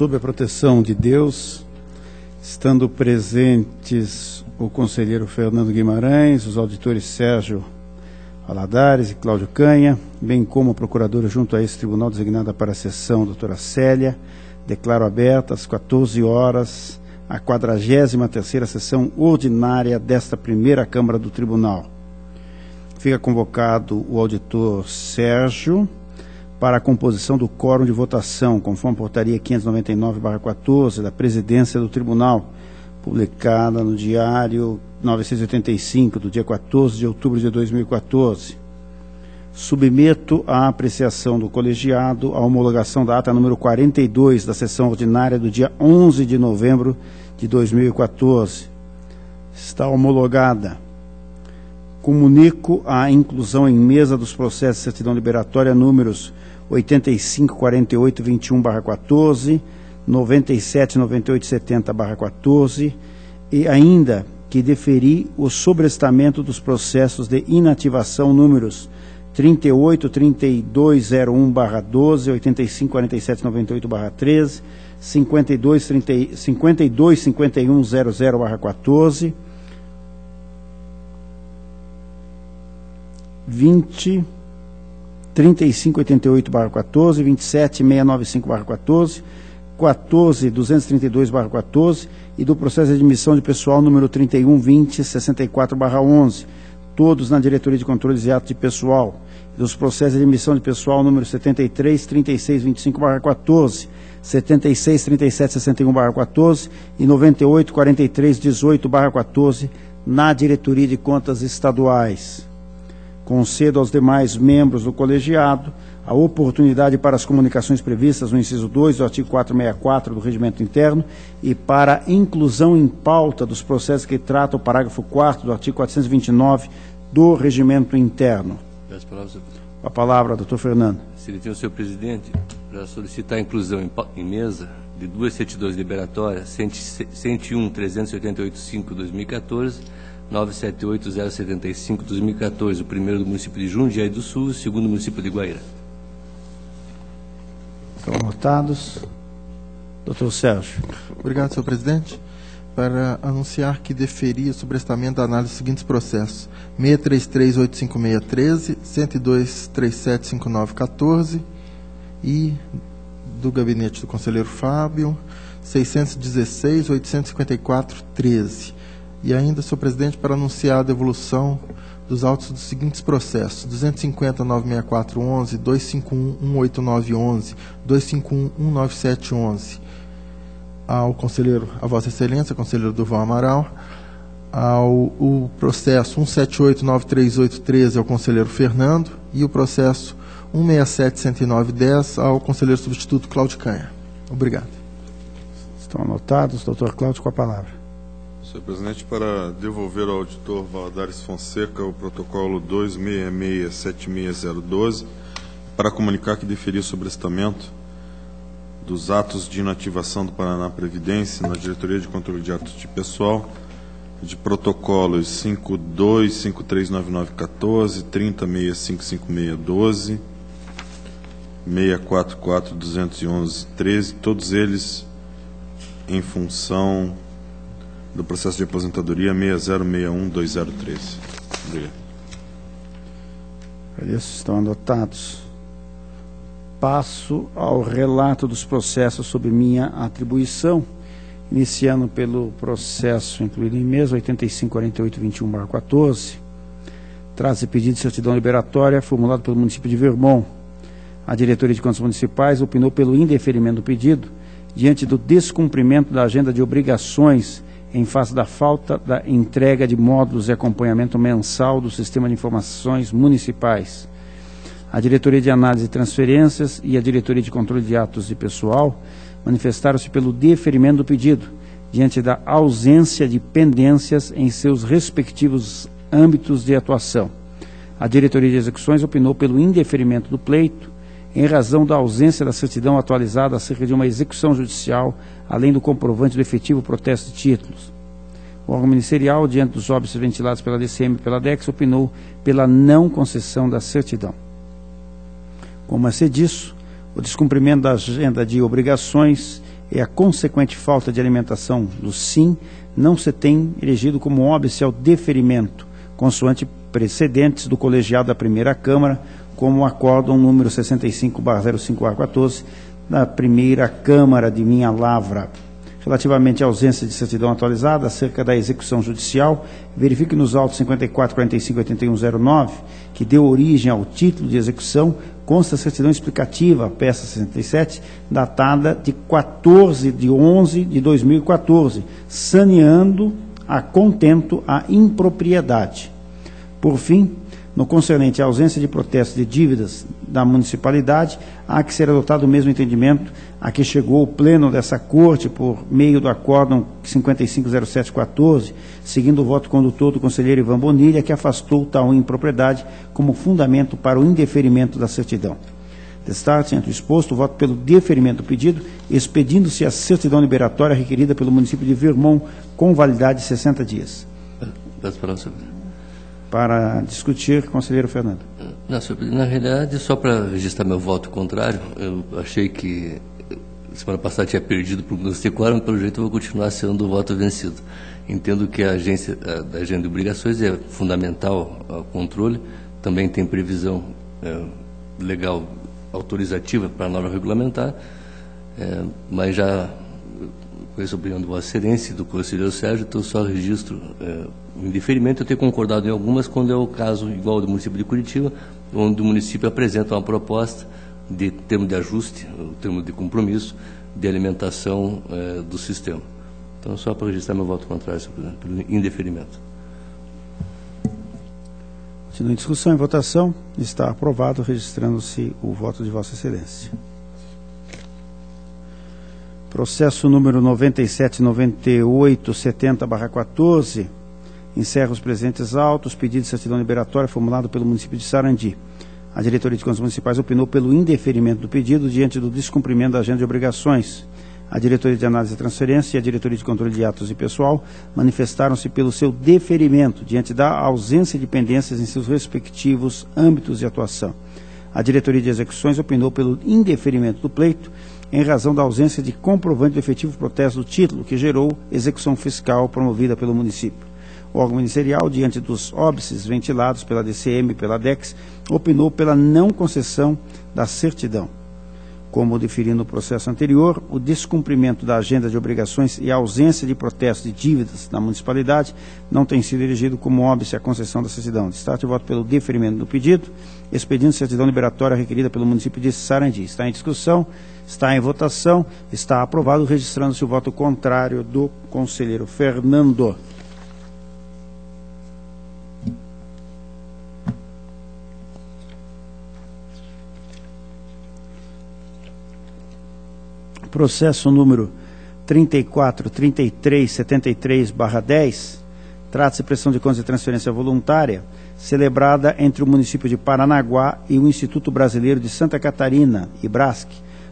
sob a proteção de Deus, estando presentes o conselheiro Fernando Guimarães, os auditores Sérgio Valadares e Cláudio Canha, bem como a procuradora junto a esse tribunal designada para a sessão, doutora Célia, declaro aberta às 14 horas a 43ª sessão ordinária desta primeira Câmara do Tribunal. Fica convocado o auditor Sérgio para a composição do quórum de votação, conforme a portaria 599/14 da Presidência do Tribunal, publicada no Diário 985, do dia 14 de outubro de 2014. Submeto à apreciação do colegiado a homologação da ata número 42 da sessão ordinária do dia 11 de novembro de 2014. Está homologada. Comunico a inclusão em mesa dos processos de certidão liberatória números 854821/14, 979870/14 e ainda que deferi o sobrestamento dos processos de inativação números 383201/12, 854798/13, 525100/14, 20 3588/14, 27695/14, 14232/14 e do processo de admissão de pessoal número 312064/11, todos na Diretoria de Controle de Atos de Pessoal, dos processos de admissão de pessoal número 733625/14, 763761/14 e 984318/14 na Diretoria de Contas Estaduais. Concedo aos demais membros do colegiado a oportunidade para as comunicações previstas no inciso 2 do artigo 464 do Regimento Interno e para inclusão em pauta dos processos que tratam o parágrafo 4º do artigo 429 do Regimento Interno. Peço palavras, a palavra, doutor Fernando. Se licença, senhor presidente, para solicitar a inclusão em mesa de duas certidões liberatórias, 101.388.5/2014, 978.075/2014, o primeiro do município de Jundiaí do Sul e o segundo do município de Guaíra. Estão anotados. Doutor Sérgio. Obrigado, senhor presidente. Para anunciar que deferi o sobrestamento da análise dos seguintes processos: 633.856.13, 102.3759.14 e do gabinete do conselheiro Fábio, 616.854.13. E ainda, senhor presidente, para anunciar a devolução dos autos dos seguintes processos: 250.964.11, 251.189.11, 251.197.11, ao conselheiro, a Vossa Excelência, conselheiro Durval Amaral, o processo 178.938.13 ao conselheiro Fernando e o processo 167.109.10 ao conselheiro substituto Cláudio Canha. Obrigado. Estão anotados. Doutor Cláudio, com a palavra. Senhor presidente, para devolver ao auditor Valadares Fonseca o protocolo 266.76012, para comunicar que deferi o sobrestamento dos atos de inativação do Paraná Previdência na Diretoria de Controle de Atos de Pessoal, de protocolos 52539914, 30655612, 64421113, todos eles em função do processo de aposentadoria 60612013. Obrigado. Isso, estão anotados. Passo ao relato dos processos sob minha atribuição, iniciando pelo processo incluído em mesa 854821/14. Trata-se de pedido de certidão liberatória formulado pelo município de Vermont. A Diretoria de Contas Municipais opinou pelo indeferimento do pedido diante do descumprimento da agenda de obrigações em face da falta da entrega de módulos de acompanhamento mensal do Sistema de Informações Municipais. A Diretoria de Análise e Transferências e a Diretoria de Controle de Atos de Pessoal manifestaram-se pelo deferimento do pedido, diante da ausência de pendências em seus respectivos âmbitos de atuação. A Diretoria de Execuções opinou pelo indeferimento do pleito, em razão da ausência da certidão atualizada acerca de uma execução judicial, além do comprovante do efetivo protesto de títulos. O órgão ministerial, diante dos óbitos ventilados pela DCM e pela DEX, opinou pela não concessão da certidão. Como a ser disso, o descumprimento da agenda de obrigações e a consequente falta de alimentação do SIM não se tem elegido como óbice ao deferimento, consoante precedentes do colegiado da primeira Câmara, como o acórdão número 65/05A14 da primeira Câmara de Minha Lavra. Relativamente à ausência de certidão atualizada acerca da execução judicial, verifique nos autos 54, 45 e 8109, que deu origem ao título de execução, consta a certidão explicativa, peça 67, datada de 14/11/2014, saneando a contento a impropriedade. Por fim, no concernente à ausência de protesto de dívidas da municipalidade, há que ser adotado o mesmo entendimento a que chegou o pleno dessa Corte por meio do acórdão 550714, seguindo o voto condutor do conselheiro Ivan Bonilha, que afastou tal impropriedade como fundamento para o indeferimento da certidão. Destaque, entre o exposto, o voto pelo deferimento do pedido, expedindo-se a certidão liberatória requerida pelo município de Vermont, com validade de 60 dias. Para discutir, conselheiro Fernando. Não, senhor, na realidade, só para registrar meu voto contrário, eu achei que semana passada tinha perdido por mudança de quórum, pelo jeito eu vou continuar sendo o voto vencido. Entendo que a agência da agenda de obrigações é fundamental ao controle, também tem previsão legal autorizativa para a norma regulamentar, mas já conheço a opinião do Vossa Excelência e do conselheiro Sérgio, então só registro o indeferimento. Eu tenho concordado em algumas, quando é o caso igual do município de Curitiba, onde o município apresenta uma proposta de termo de ajuste, o termo de compromisso, de alimentação do sistema. Então, só para registrar meu voto contrário, senhor presidente, pelo indeferimento. Continua em discussão e votação. Está aprovado, registrando-se o voto de Vossa Excelência. Processo número 979870/14, encerra os presentes autos, pedido de certidão liberatória formulado pelo município de Sarandi. A Diretoria de Contas Municipais opinou pelo indeferimento do pedido diante do descumprimento da agenda de obrigações. A Diretoria de Análise e Transferência e a Diretoria de Controle de Atos e Pessoal manifestaram-se pelo seu deferimento diante da ausência de pendências em seus respectivos âmbitos de atuação. A Diretoria de Execuções opinou pelo indeferimento do pleito em razão da ausência de comprovante do efetivo protesto do título, que gerou execução fiscal promovida pelo município. O órgão ministerial, diante dos óbices ventilados pela DCM e pela DEX, opinou pela não concessão da certidão. Como deferido no processo anterior, o descumprimento da agenda de obrigações e a ausência de protesto de dívidas na municipalidade não tem sido elegido como óbice a concessão da certidão. Destaque o voto pelo deferimento do pedido, expedindo certidão liberatória requerida pelo município de Sarandi. Está em discussão, está em votação, está aprovado, registrando-se o voto contrário do conselheiro Fernando. Processo número 343373/10, trata-se de prestação de contas de transferência voluntária, celebrada entre o município de Paranaguá e o Instituto Brasileiro de Santa Catarina, IBRASC,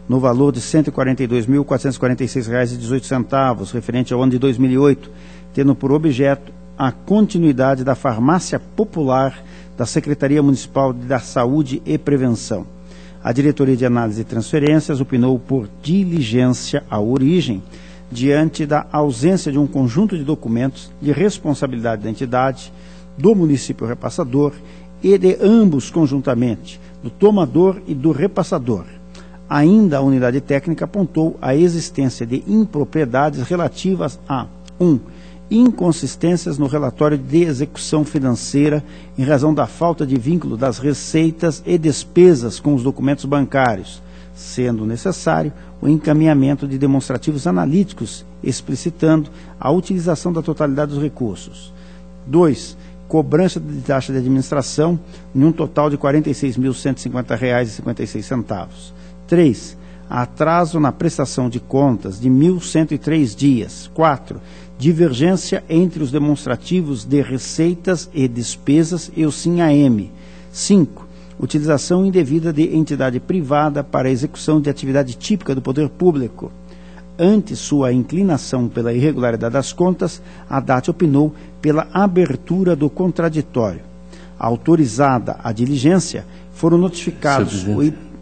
no valor de R$ 142.446,18, referente ao ano de 2008, tendo por objeto a continuidade da farmácia popular da Secretaria Municipal da Saúde e Prevenção. A Diretoria de Análise e Transferências opinou por diligência à origem, diante da ausência de um conjunto de documentos de responsabilidade da entidade, do município repassador e de ambos conjuntamente, do tomador e do repassador. Ainda a unidade técnica apontou a existência de impropriedades relativas a 1. Inconsistências no relatório de execução financeira em razão da falta de vínculo das receitas e despesas com os documentos bancários, sendo necessário o encaminhamento de demonstrativos analíticos explicitando a utilização da totalidade dos recursos. 2. Cobrança de taxa de administração em um total de R$ 46.150,56. 3. Atraso na prestação de contas de 1.103 dias. 4. Divergência entre os demonstrativos de receitas e despesas e o SIM-AM. 5. Utilização indevida de entidade privada para a execução de atividade típica do poder público. Ante sua inclinação pela irregularidade das contas, a DAT opinou pela abertura do contraditório. Autorizada a diligência, foram notificados...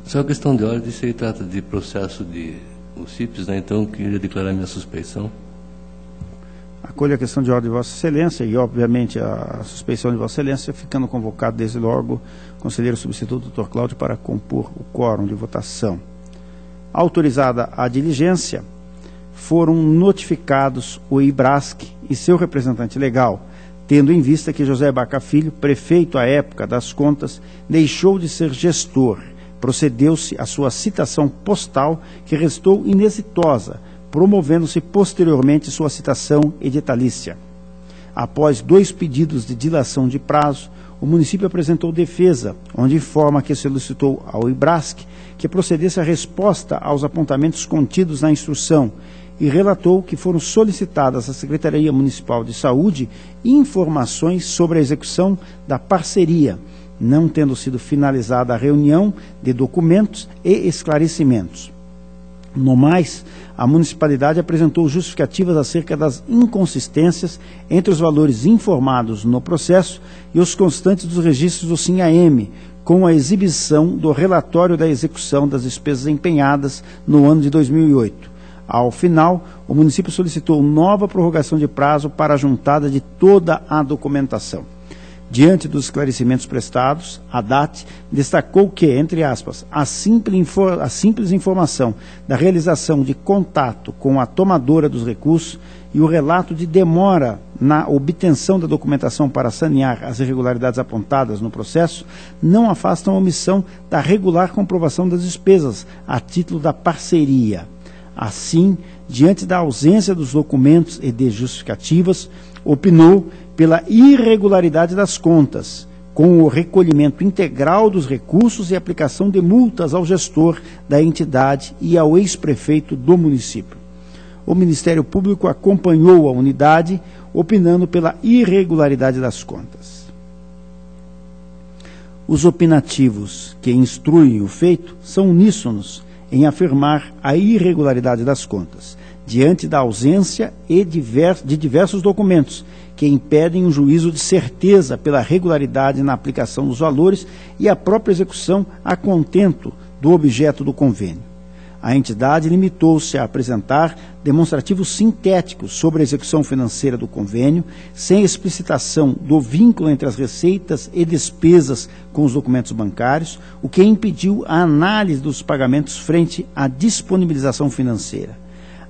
Só questão de ordem, isso aí trata de processo de o CIPES, né? Então queria declarar minha suspeição. Acolho a questão de ordem de Vossa Excelência e, obviamente, a suspeição de Vossa Excelência, ficando convocado desde logo o conselheiro substituto, Dr. Cláudio, para compor o quórum de votação. Autorizada a diligência, foram notificados o IBRASC e seu representante legal, tendo em vista que José Baca Filho, prefeito à época das contas, deixou de ser gestor. Procedeu-se à sua citação postal, que restou inexitosa, promovendo-se posteriormente sua citação editalícia. Após 2 pedidos de dilação de prazo, o município apresentou defesa, onde informa que solicitou ao IBRASC que procedesse a resposta aos apontamentos contidos na instrução e relatou que foram solicitadas à Secretaria Municipal de Saúde informações sobre a execução da parceria, não tendo sido finalizada a reunião de documentos e esclarecimentos. No mais, a municipalidade apresentou justificativas acerca das inconsistências entre os valores informados no processo e os constantes dos registros do SIM-AM, com a exibição do relatório da execução das despesas empenhadas no ano de 2008. Ao final, o município solicitou nova prorrogação de prazo para a juntada de toda a documentação. Diante dos esclarecimentos prestados, a DAT destacou que, entre aspas, a simples informação da realização de contato com a tomadora dos recursos e o relato de demora na obtenção da documentação para sanear as irregularidades apontadas no processo não afastam a omissão da regular comprovação das despesas a título da parceria. Assim, diante da ausência dos documentos e de justificativas, opinou pela irregularidade das contas, com o recolhimento integral dos recursos e aplicação de multas ao gestor da entidade e ao ex-prefeito do município. O Ministério Público acompanhou a unidade, opinando pela irregularidade das contas. Os opinativos que instruem o feito são uníssonos em afirmar a irregularidade das contas, diante da ausência de diversos documentos que impedem um juízo de certeza pela regularidade na aplicação dos valores e a própria execução a contento do objeto do convênio. A entidade limitou-se a apresentar demonstrativos sintéticos sobre a execução financeira do convênio, sem explicitação do vínculo entre as receitas e despesas com os documentos bancários, o que impediu a análise dos pagamentos frente à disponibilização financeira.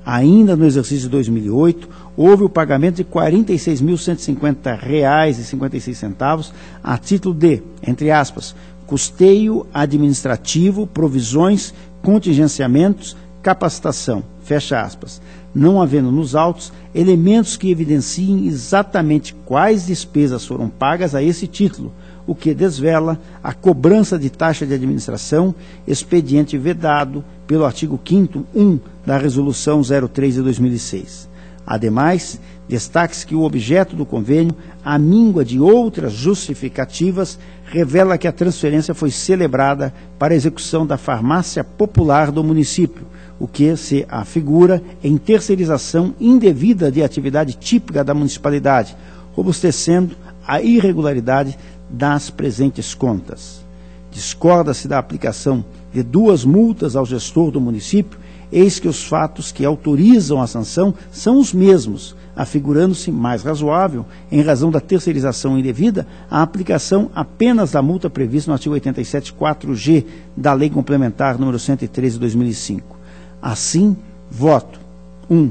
Ainda no exercício de 2008, houve o pagamento de R$ 46.150,56 a título de, entre aspas, custeio administrativo, provisões, contingenciamentos, capacitação, fecha aspas, não havendo nos autos elementos que evidenciem exatamente quais despesas foram pagas a esse título, o que desvela a cobrança de taxa de administração, expediente vedado pelo artigo 5º 1 da Resolução 03 de 2006. Ademais, destaque-se que o objeto do convênio, à míngua de outras justificativas, revela que a transferência foi celebrada para a execução da farmácia popular do município, o que se afigura em terceirização indevida de atividade típica da municipalidade, robustecendo a irregularidade das presentes contas. Discorda-se da aplicação de 2 multas ao gestor do município, eis que os fatos que autorizam a sanção são os mesmos, afigurando-se mais razoável, em razão da terceirização indevida, a aplicação apenas da multa prevista no artigo 87.4g da Lei Complementar número 113 de 2005. Assim, voto 1.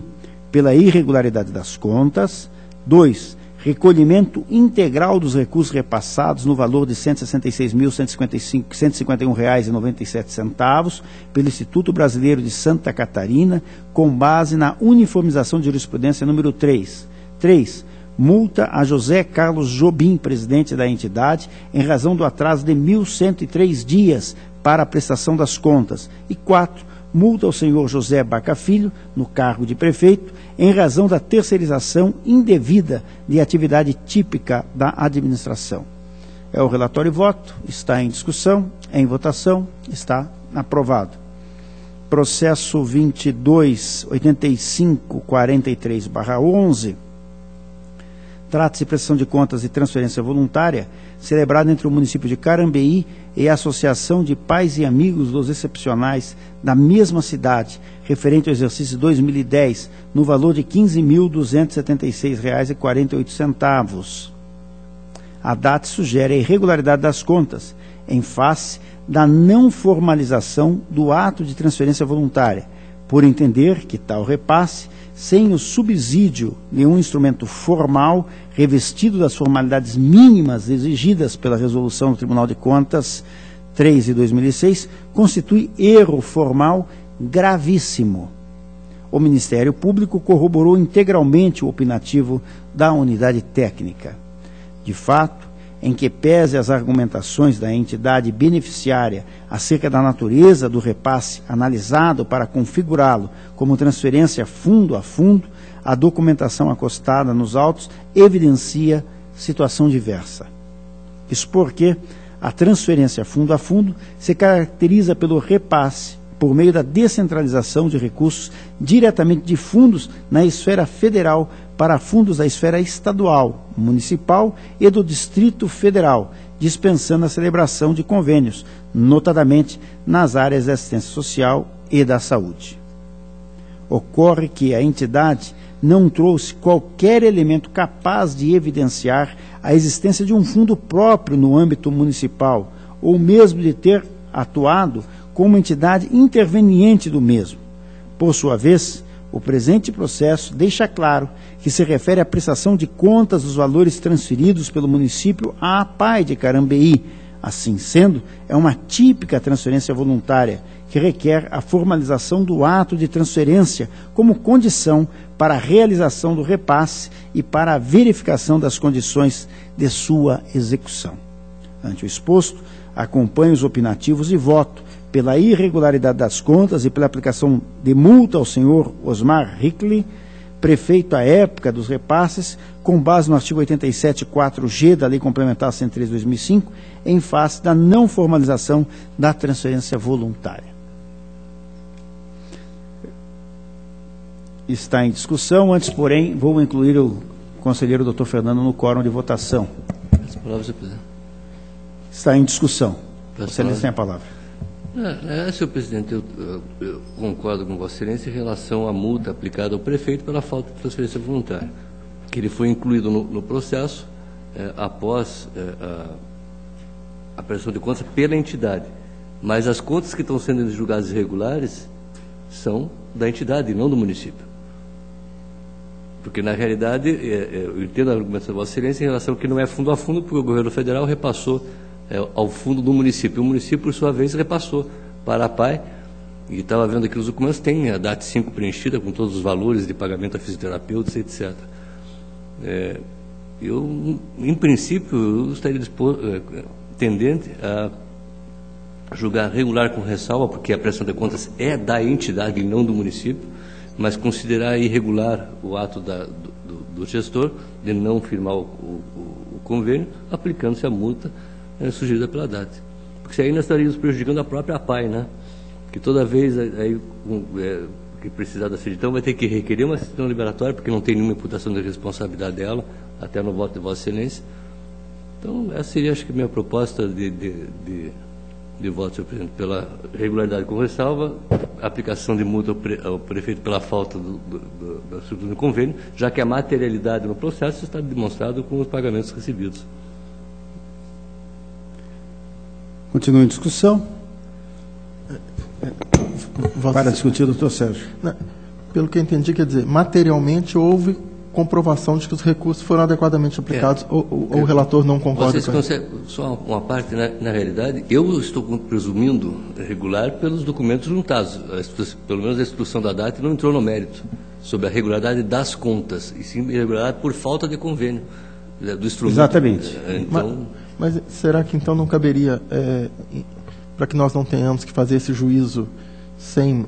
Pela irregularidade das contas. 2. Recolhimento integral dos recursos repassados no valor de R$ 166.151,97 pelo Instituto Brasileiro de Santa Catarina, com base na uniformização de jurisprudência número 3. 3. Multa a José Carlos Jobim, presidente da entidade, em razão do atraso de 1.103 dias para a prestação das contas. E 4. Multa ao senhor José Baca Filho, no cargo de prefeito, em razão da terceirização indevida de atividade típica da administração. É o relatório e voto, está em discussão, em votação, está aprovado. Processo 22.8543/11, Trata-se de prestação de contas e transferência voluntária, celebrada entre o município de Carambeí e a Associação de Pais e Amigos dos Excepcionais da mesma cidade, referente ao exercício 2010, no valor de R$ 15.276,48. A DAT sugere a irregularidade das contas, em face da não formalização do ato de transferência voluntária, por entender que tal repasse, sem o subsídio de um instrumento formal revestido das formalidades mínimas exigidas pela Resolução do Tribunal de Contas 3 de 2006, constitui erro formal gravíssimo. O Ministério Público corroborou integralmente o opinativo da unidade técnica. De fato, em que pese as argumentações da entidade beneficiária acerca da natureza do repasse analisado para configurá-lo como transferência fundo a fundo, a documentação acostada nos autos evidencia situação diversa. Isso porque a transferência fundo a fundo se caracteriza pelo repasse por meio da descentralização de recursos diretamente de fundos na esfera federal para fundos da esfera estadual, municipal e do Distrito Federal, dispensando a celebração de convênios, notadamente nas áreas da assistência social e da saúde. Ocorre que a entidade não trouxe qualquer elemento capaz de evidenciar a existência de um fundo próprio no âmbito municipal, ou mesmo de ter atuado como entidade interveniente do mesmo. Por sua vez, o presente processo deixa claro que se refere à prestação de contas dos valores transferidos pelo município à APAE de Carambeí. Assim sendo, é uma típica transferência voluntária, que requer a formalização do ato de transferência como condição para a realização do repasse e para a verificação das condições de sua execução. Ante o exposto, acompanho os opinativos e voto pela irregularidade das contas e pela aplicação de multa ao senhor Osmar Hickley, prefeito à época dos repasses, com base no artigo 87.4g da Lei Complementar 103/2005, em face da não formalização da transferência voluntária. Está em discussão. Antes, porém, vou incluir o conselheiro Dr. Fernando no quórum de votação. As palavras, senhor presidente. Está em discussão. Excelência tem a palavra. Senhor presidente, eu concordo com Vossa Excelência em relação à multa aplicada ao prefeito pela falta de transferência voluntária, que ele foi incluído no processo após a prestação de contas pela entidade. Mas as contas que estão sendo julgadas irregulares são da entidade e não do município. Porque, na realidade, eu entendo a argumentação de Vossa Excelência em relação a que não é fundo a fundo, porque o governo federal repassou ao fundo do município. O município, por sua vez, repassou para a APAE, e estava vendo aqui os documentos, tem a DAT 5 preenchida com todos os valores de pagamento a fisioterapeutas, etc. Eu, em princípio, eu estaria tendente a julgar regular com ressalva, porque a prestação de contas é da entidade e não do município, mas considerar irregular o ato do gestor de não firmar o convênio, aplicando-se a multa sugerida pela DAT. Porque aí nós estaríamos prejudicando a própria APAE, né? Que toda vez que precisar da certidão vai ter que requerer uma certidão liberatória, porque não tem nenhuma imputação de responsabilidade dela, até no voto de Vossa Excelência. Então, essa seria, acho que, a minha proposta de voto, senhor presidente, pela regularidade com ressalva, aplicação de multa ao prefeito pela falta da estrutura do convênio, já que a materialidade no processo está demonstrada com os pagamentos recebidos. Continua em discussão. Para discutir, doutor Sérgio. Pelo que eu entendi, quer dizer, materialmente houve comprovação de que os recursos foram adequadamente aplicados, ou o relator não concorda com isso? Só uma parte, na realidade, eu estou presumindo regular pelos documentos juntados. Pelo menos a instrução da DAT não entrou no mérito sobre a regularidade das contas, e sim irregularidade por falta de convênio do instrumento. Exatamente. Então, mas será que então não caberia, para que nós não tenhamos que fazer esse juízo sem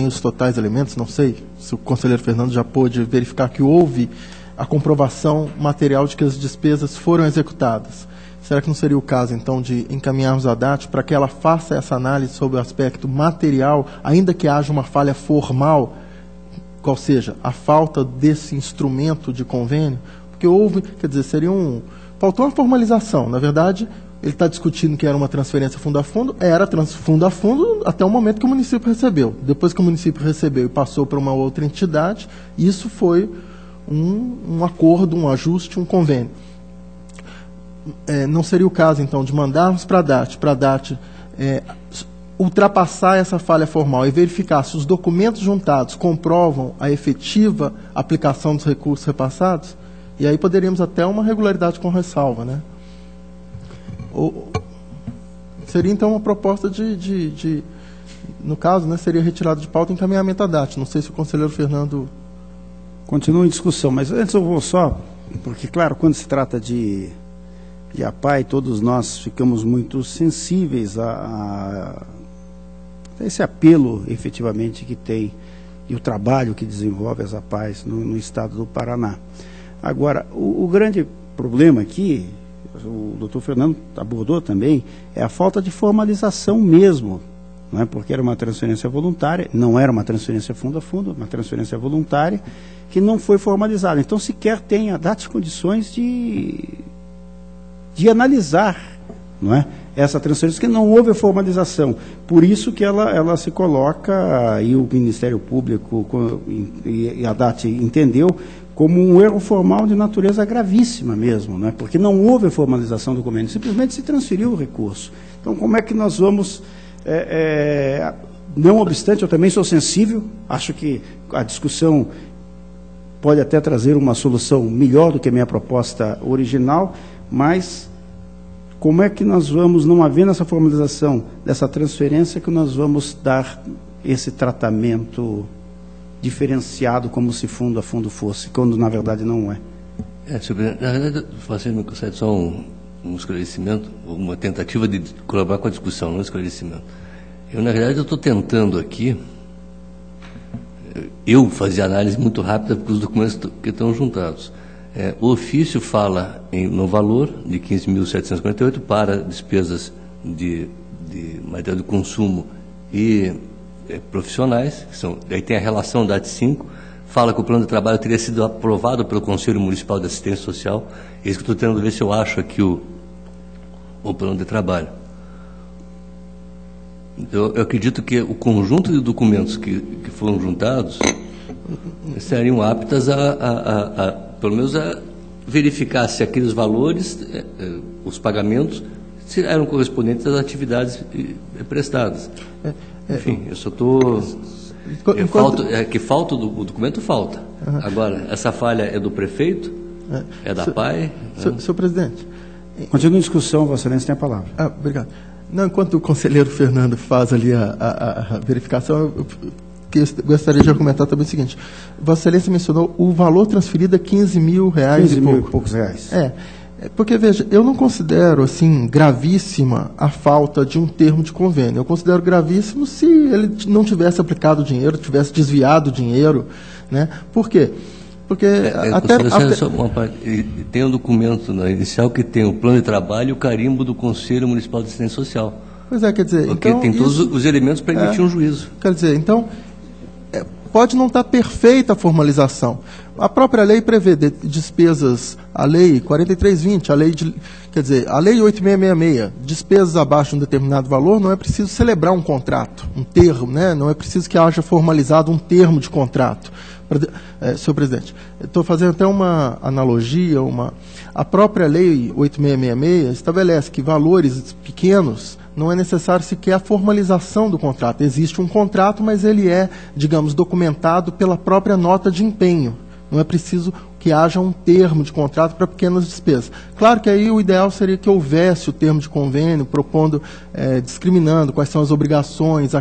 os totais elementos, não sei se o conselheiro Fernando já pôde verificar que houve a comprovação material de que as despesas foram executadas. Será que não seria o caso, então, de encaminharmos a DAT para que ela faça essa análise sobre o aspecto material, ainda que haja uma falha formal, qual seja a falta desse instrumento de convênio, porque houve, quer dizer, faltou uma formalização. Na verdade, ele está discutindo que era uma transferência fundo a fundo, era fundo a fundo até o momento que o município recebeu. Depois que o município recebeu e passou para uma outra entidade, isso foi um acordo, um ajuste, um convênio. Não seria o caso, então, de mandarmos para a DAT ultrapassar essa falha formal e verificar se os documentos juntados comprovam a efetiva aplicação dos recursos repassados? E aí poderíamos até uma regularidade com ressalva, né? Seria, então, uma proposta no caso, né, seria retirado de pauta encaminhamento à DAT. Não sei se o conselheiro Fernando... Continua em discussão, mas antes eu vou só, porque, claro, quando se trata de APAE, todos nós ficamos muito sensíveis a esse apelo, efetivamente, que tem e o trabalho que desenvolve as APAEs no estado do Paraná. Agora, o grande problema aqui, o doutor Fernando abordou também, é a falta de formalização mesmo, não é? Porque era uma transferência voluntária, não era uma transferência fundo a fundo, uma transferência voluntária, que não foi formalizada. Então, sequer tem a DAT condições de analisar, não é, essa transferência, que não houve formalização. Por isso que ela se coloca, e o Ministério Público e a DAT entendeu, como um erro formal de natureza gravíssima mesmo, não é? Porque não houve formalização do convênio, simplesmente se transferiu o recurso. Então, como é que nós vamos... não obstante, eu também sou sensível, acho que a discussão pode até trazer uma solução melhor do que a minha proposta original, mas como é que nós vamos, não havendo essa formalização dessa transferência, que nós vamos dar esse tratamento diferenciado como se fundo a fundo fosse, quando na verdade não é? Na verdade, você me concede só um esclarecimento, uma tentativa de colaborar com a discussão, não um esclarecimento. Na verdade, eu estou tentando aqui, eu fazia análise muito rápida porque os documentos que estão juntados. O ofício fala no valor de 15.748 para despesas de material de consumo e profissionais, aí tem a relação da AT5, fala que o plano de trabalho teria sido aprovado pelo Conselho Municipal de Assistência Social. É isso que eu estou tentando ver se eu acho aqui o plano de trabalho. Então, eu acredito que o conjunto de documentos que foram juntados seriam aptas pelo menos a verificar se aqueles valores, os pagamentos, se eram correspondentes às atividades prestadas. Enfim, eu só estou... que falta o documento, falta. Uhum. Agora, essa falha é do prefeito? É da APAE? Senhor presidente. Continua em discussão, Vossa Excelência tem a palavra. Obrigado. Não, enquanto o conselheiro Fernando faz ali a verificação, eu gostaria de comentar também o seguinte: Vossa Excelência mencionou o valor transferido é 15 mil reais. 15 mil e poucos reais. Porque, veja, eu não considero, assim, gravíssima a falta de um termo de convênio. Eu considero gravíssimo se ele não tivesse aplicado o dinheiro, tivesse desviado o dinheiro, né? Por quê? Porque tem um documento inicial que tem o plano de trabalho e o carimbo do Conselho Municipal de Assistência Social. Pois quer dizer... Porque então, tem todos os elementos para emitir um juízo. Quer dizer, então, pode não estar perfeita a formalização. A própria lei prevê despesas, a lei 4320, a lei 8666, despesas abaixo de um determinado valor, não é preciso celebrar um contrato, um termo, né? Não é preciso que haja formalizado um termo de contrato. Senhor presidente, estou fazendo até uma analogia, a própria lei 8666 estabelece que valores pequenos não é necessário sequer a formalização do contrato. Existe um contrato, mas ele é, digamos, documentado pela própria nota de empenho. Não é preciso que haja um termo de contrato para pequenas despesas. Claro que aí o ideal seria que houvesse o termo de convênio, propondo, discriminando quais são as obrigações,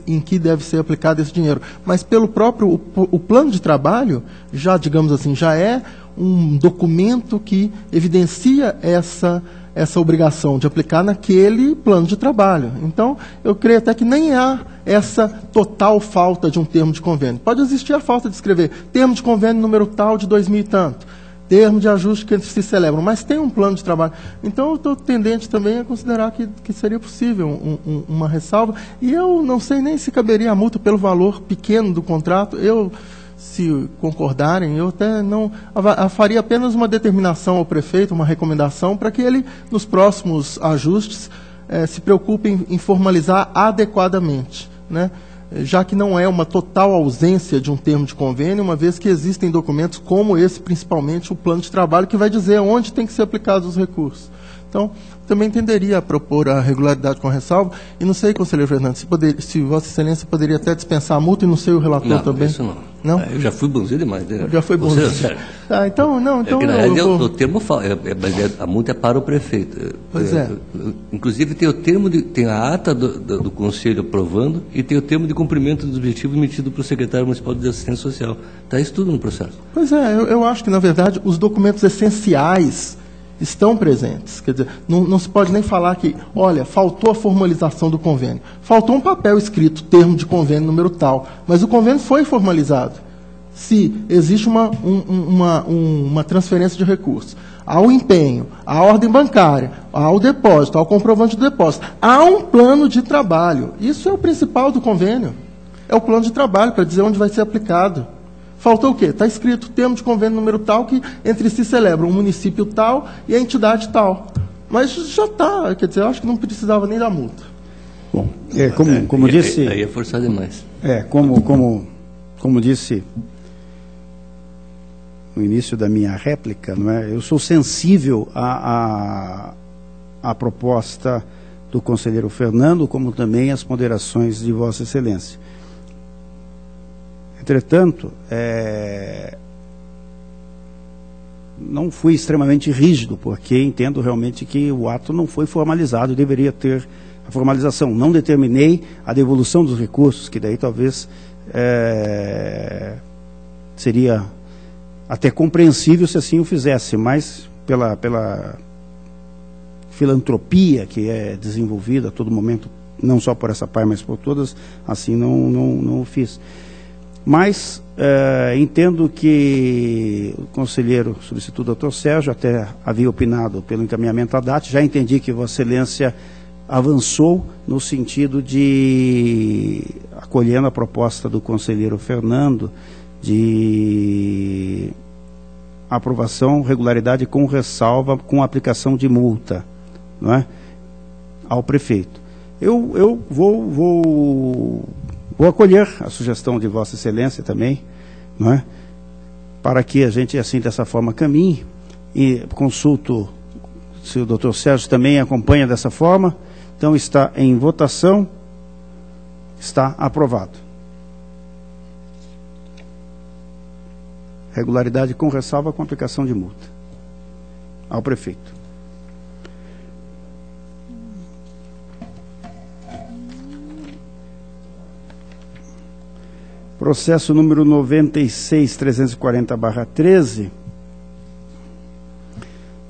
em que deve ser aplicado esse dinheiro. Mas pelo próprio, o plano de trabalho, já, digamos assim, já é um documento que evidencia essa obrigação de aplicar naquele plano de trabalho. Então, eu creio até que nem há essa total falta de um termo de convênio. Pode existir a falta de escrever termo de convênio número tal de 2000 e tanto, termo de ajuste que se celebram, mas tem um plano de trabalho. Então, eu estou tendente também a considerar que seria possível uma ressalva, e eu não sei nem se caberia a multa pelo valor pequeno do contrato. Eu, se concordarem, eu até não faria apenas uma determinação ao prefeito, uma recomendação, para que ele, nos próximos ajustes, se preocupe em formalizar adequadamente, né? Já que não é uma total ausência de um termo de convênio, uma vez que existem documentos como esse, principalmente o plano de trabalho, que vai dizer onde tem que ser aplicados os recursos. Então, também tenderia a propor a regularidade com ressalva, e não sei, conselheiro Fernando, se Vossa Excelência poderia até dispensar a multa, e não sei o relator não, também. Isso não. Não? Eu já fui bonzinho demais. Né? Já foi bonzinho. Então, não, então... O termo fala, a multa é para o prefeito. Pois é. Inclusive tem a ata do Conselho aprovando e tem o termo de cumprimento dos objetivos emitido para o secretário municipal de assistência social. Está isso tudo no processo. Pois é, eu acho que, na verdade, os documentos essenciais estão presentes. Quer dizer, não se pode nem falar que, olha, faltou a formalização do convênio. Faltou um papel escrito, termo de convênio número tal, mas o convênio foi formalizado. Se existe uma transferência de recursos, há o empenho, há a ordem bancária, há o depósito, há o comprovante do depósito, há um plano de trabalho. Isso é o principal do convênio. É o plano de trabalho, para dizer onde vai ser aplicado. Faltou o quê? Está escrito termo de convênio número tal, que entre si celebram um município tal e a entidade tal. Mas já está, quer dizer, eu acho que não precisava nem da multa. Bom, como disse... Aí é forçar demais. Como disse no início da minha réplica, não é? Eu sou sensível à proposta do conselheiro Fernando, como também às ponderações de Vossa Excelência. Entretanto, não fui extremamente rígido, porque entendo realmente que o ato não foi formalizado e deveria ter a formalização. Não determinei a devolução dos recursos, que daí talvez seria até compreensível se assim o fizesse, mas pela filantropia que é desenvolvida a todo momento, não só por essa parte, mas por todas, assim não o fiz. Mas entendo que o conselheiro substituto Dr. Sérgio até havia opinado pelo encaminhamento à DAT, já entendi que Vossa Excelência avançou no sentido de, acolhendo a proposta do conselheiro Fernando, de aprovação, regularidade com ressalva, com aplicação de multa, não é? Ao prefeito. Eu vou acolher a sugestão de Vossa Excelência também, não é? Para que a gente, assim, dessa forma, caminhe, e consulto se o doutor Sérgio também acompanha dessa forma. Então, está em votação, está aprovado. Regularidade com ressalva, com aplicação de multa ao prefeito. Processo número 96.340/13,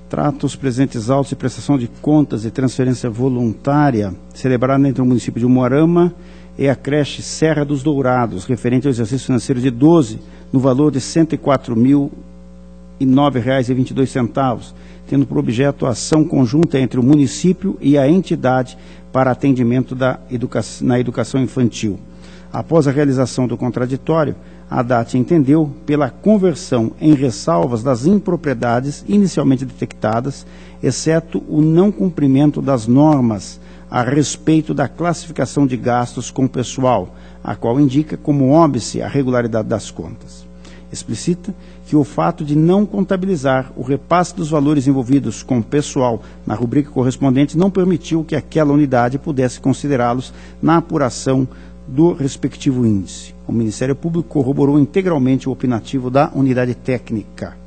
trata os presentes autos de prestação de contas e transferência voluntária celebrada entre o município de Umuarama e a creche Serra dos Dourados, referente ao exercício financeiro de 12, no valor de R$ 104.009,22, tendo por objeto a ação conjunta entre o município e a entidade para atendimento na educação infantil. Após a realização do contraditório, a DAT entendeu pela conversão em ressalvas das impropriedades inicialmente detectadas, exceto o não cumprimento das normas a respeito da classificação de gastos com pessoal, a qual indica como óbice a regularidade das contas. Explicita que o fato de não contabilizar o repasse dos valores envolvidos com pessoal na rubrica correspondente não permitiu que aquela unidade pudesse considerá-los na apuração do respectivo índice. O Ministério Público corroborou integralmente o opinativo da unidade técnica.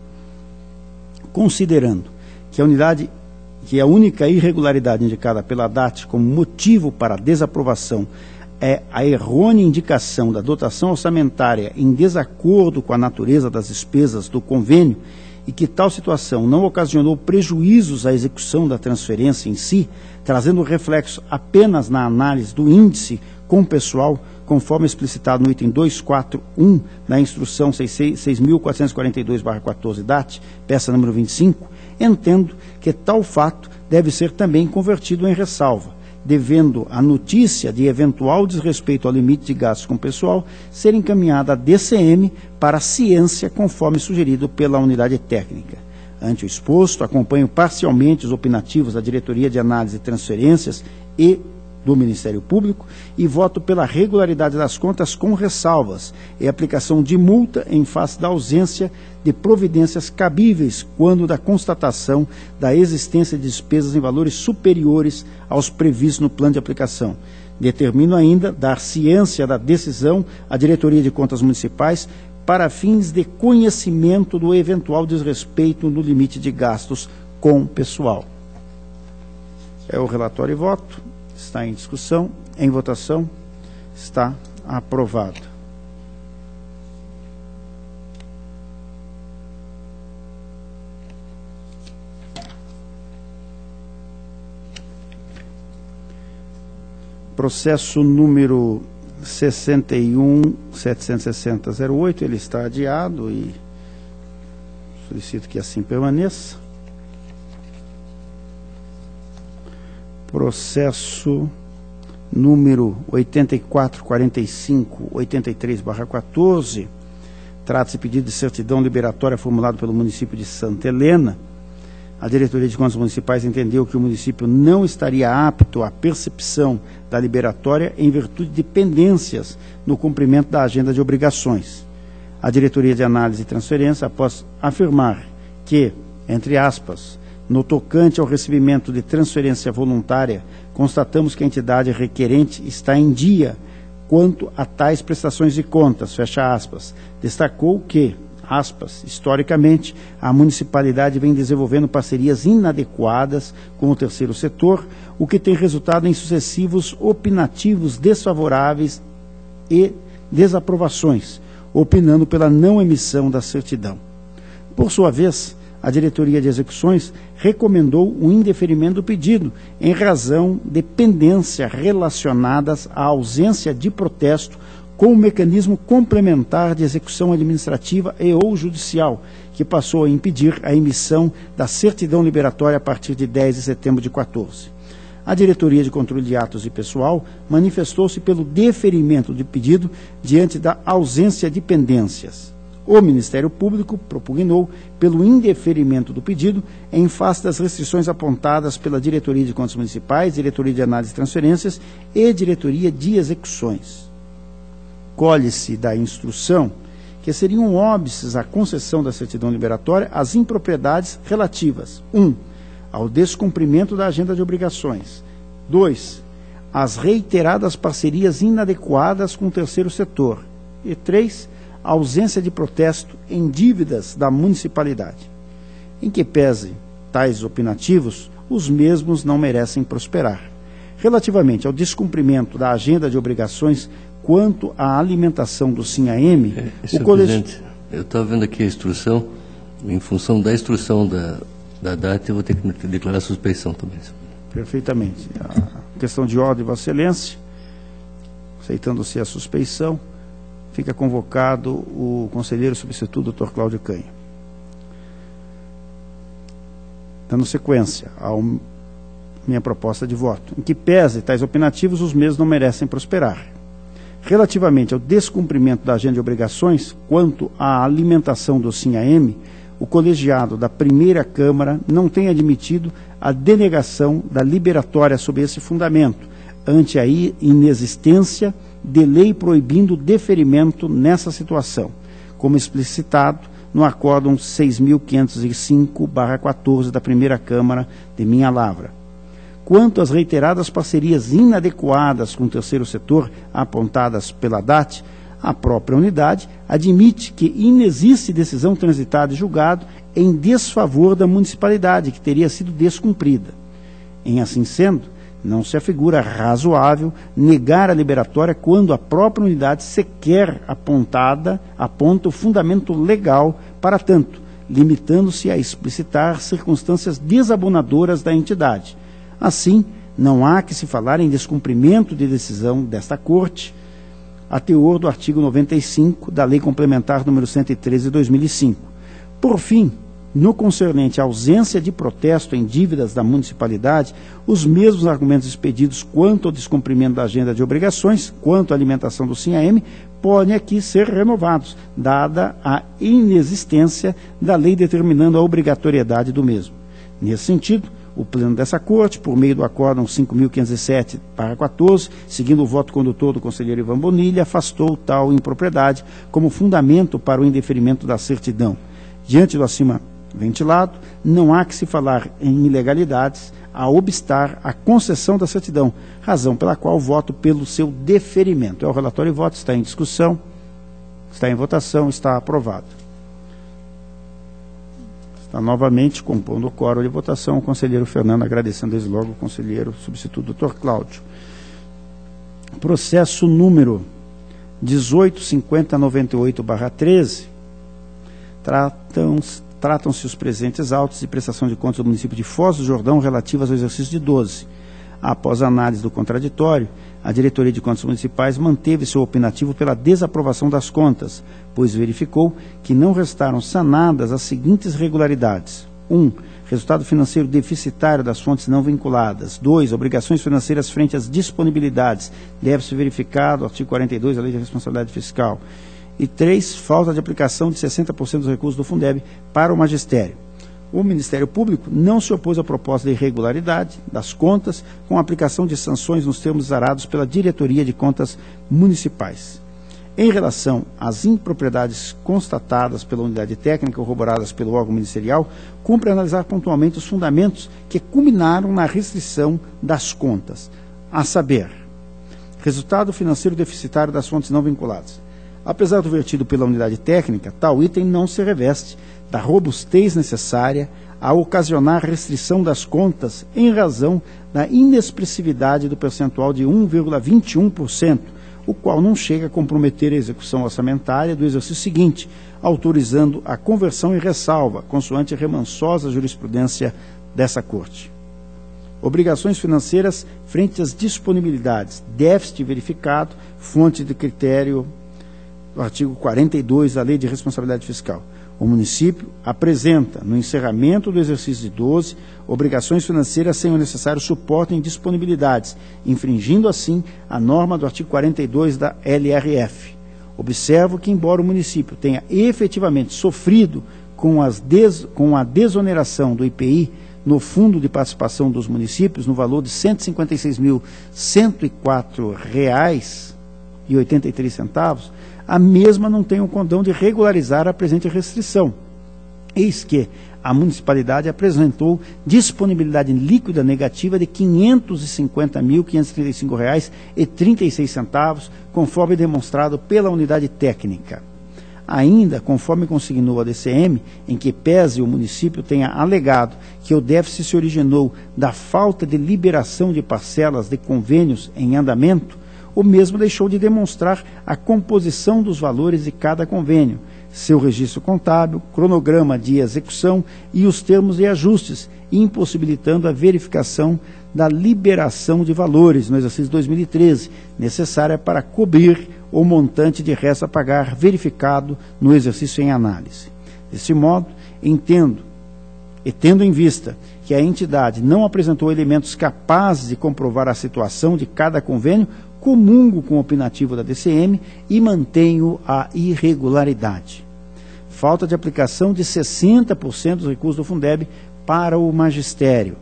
Considerando que a única irregularidade indicada pela DAT como motivo para a desaprovação é a errônea indicação da dotação orçamentária em desacordo com a natureza das despesas do convênio e que tal situação não ocasionou prejuízos à execução da transferência em si, trazendo reflexo apenas na análise do índice com pessoal, conforme explicitado no item 241 da instrução 6.442/14 DAT, peça número 25, entendo que tal fato deve ser também convertido em ressalva, devendo a notícia de eventual desrespeito ao limite de gastos com pessoal ser encaminhada à DCM para a ciência, conforme sugerido pela unidade técnica. Ante o exposto, acompanho parcialmente os opinativos da Diretoria de Análise e Transferências e do Ministério Público e voto pela regularidade das contas com ressalvas e aplicação de multa em face da ausência de providências cabíveis quando da constatação da existência de despesas em valores superiores aos previstos no plano de aplicação. Determino ainda dar ciência da decisão à Diretoria de Contas Municipais para fins de conhecimento do eventual desrespeito no limite de gastos com pessoal. É o relatório e voto. Está em discussão, em votação, está aprovado. Processo número 61.760.08, ele está adiado e solicito que assim permaneça. Processo número 84.45.83/14, trata-se de pedido de certidão liberatória formulado pelo município de Santa Helena. A Diretoria de Contas Municipais entendeu que o município não estaria apto à percepção da liberatória em virtude de pendências no cumprimento da agenda de obrigações. A Diretoria de Análise e Transferência, após afirmar que, entre aspas, no tocante ao recebimento de transferência voluntária, constatamos que a entidade requerente está em dia quanto a tais prestações de contas, fecha aspas. Destacou que, aspas, historicamente, a municipalidade vem desenvolvendo parcerias inadequadas com o terceiro setor, o que tem resultado em sucessivos opinativos desfavoráveis e desaprovações, opinando pela não emissão da certidão. Por sua vez, a Diretoria de Execuções recomendou o indeferimento do pedido em razão de pendência relacionadas à ausência de protesto com o mecanismo complementar de execução administrativa e ou judicial, que passou a impedir a emissão da certidão liberatória a partir de 10 de setembro de 14. A Diretoria de Controle de Atos e Pessoal manifestou-se pelo deferimento do pedido diante da ausência de pendências. O Ministério Público propugnou pelo indeferimento do pedido em face das restrições apontadas pela Diretoria de Contas Municipais, Diretoria de Análise e Transferências e Diretoria de Execuções. Colhe-se da instrução que seriam óbices à concessão da certidão liberatória as impropriedades relativas: 1. Ao descumprimento da agenda de obrigações; 2. Às reiteradas parcerias inadequadas com o terceiro setor; e 3. Ausência de protesto em dívidas da municipalidade. Em que pese tais opinativos, os mesmos não merecem prosperar. Relativamente ao descumprimento da agenda de obrigações quanto à alimentação do SINAM, o colégio... Eu estava vendo aqui a instrução, em função da instrução da data, eu vou ter que declarar suspeição também. Perfeitamente. A questão de ordem, Vossa Excelência, aceitando-se a suspeição, fica convocado o conselheiro substituto, Dr. Cláudio Canha. Dando sequência à minha proposta de voto. Em que pese tais opinativos, os mesmos não merecem prosperar. Relativamente ao descumprimento da agenda de obrigações, quanto à alimentação do SINAM, o colegiado da primeira Câmara não tem admitido a denegação da liberatória sob esse fundamento, ante a inexistência de lei proibindo o deferimento nessa situação, como explicitado no Acórdão 6.505/14 da primeira Câmara de Minha Lavra. Quanto às reiteradas parcerias inadequadas com o terceiro setor apontadas pela DAT, a própria unidade admite que inexiste decisão transitada e julgado em desfavor da municipalidade, que teria sido descumprida. Em assim sendo, não se afigura razoável negar a liberatória quando a própria unidade sequer aponta o fundamento legal para tanto, limitando-se a explicitar circunstâncias desabonadoras da entidade. Assim, não há que se falar em descumprimento de decisão desta Corte, a teor do artigo 95 da Lei Complementar número 113 de 2005. Por fim, No concernente à ausência de protesto em dívidas da municipalidade, os mesmos argumentos expedidos quanto ao descumprimento da agenda de obrigações, quanto à alimentação do SINAM, podem aqui ser renovados, dada a inexistência da lei determinando a obrigatoriedade do mesmo. Nesse sentido, o Pleno dessa Corte, por meio do Acórdão 5.507/14, seguindo o voto condutor do conselheiro Ivan Bonilha, afastou tal impropriedade como fundamento para o indeferimento da certidão. Diante do acima ventilado, não há que se falar em ilegalidades a obstar a concessão da certidão, razão pela qual voto pelo seu deferimento. É o relatório e voto, está em discussão, está em votação, está aprovado. Está novamente compondo o quórum de votação o conselheiro Fernando, agradecendo desde logo o conselheiro substituto Dr. Cláudio. Processo número 185098/13, tratam-se os presentes autos de prestação de contas do município de Foz do Jordão relativas ao exercício de 12. Após a análise do contraditório, a Diretoria de Contas Municipais manteve seu opinativo pela desaprovação das contas, pois verificou que não restaram sanadas as seguintes irregularidades. 1. Resultado financeiro deficitário das fontes não vinculadas. 2. Obrigações financeiras frente às disponibilidades. Deve-se verificado, artigo 42 da Lei de Responsabilidade Fiscal. E 3. Falta de aplicação de 60% dos recursos do Fundeb para o magistério. O Ministério Público não se opôs à proposta de irregularidade das contas com a aplicação de sanções nos termos zarados pela Diretoria de Contas Municipais. Em relação às impropriedades constatadas pela unidade técnica corroboradas pelo órgão ministerial, cumpre analisar pontualmente os fundamentos que culminaram na restrição das contas, a saber, resultado financeiro deficitário das fontes não vinculadas. Apesar do vertido pela unidade técnica, tal item não se reveste da robustez necessária a ocasionar restrição das contas em razão da inexpressividade do percentual de 1,21%, o qual não chega a comprometer a execução orçamentária do exercício seguinte, autorizando a conversão em ressalva, consoante a remansosa jurisprudência dessa Corte. Obrigações financeiras frente às disponibilidades, déficit verificado, fonte de critério do artigo 42 da Lei de Responsabilidade Fiscal. O município apresenta, no encerramento do exercício de 12, obrigações financeiras sem o necessário suporte em disponibilidades, infringindo assim a norma do artigo 42 da LRF. Observo que, embora o município tenha efetivamente sofrido com a desoneração do IPI no Fundo de Participação dos Municípios, no valor de R$ 156.104,83, a mesma não tem o condão de regularizar a presente restrição. Eis que a municipalidade apresentou disponibilidade líquida negativa de R$ 550.535,36, conforme demonstrado pela unidade técnica. Ainda, conforme consignou a DCM, em que pese o município tenha alegado que o déficit se originou da falta de liberação de parcelas de convênios em andamento, o mesmo deixou de demonstrar a composição dos valores de cada convênio, seu registro contábil, cronograma de execução e os termos de ajustes, impossibilitando a verificação da liberação de valores no exercício 2013, necessária para cobrir o montante de resto a pagar verificado no exercício em análise. Desse modo, tendo em vista que a entidade não apresentou elementos capazes de comprovar a situação de cada convênio, comungo com o opinativo da DCM e mantenho a irregularidade. Falta de aplicação de 60% dos recursos do Fundeb para o magistério.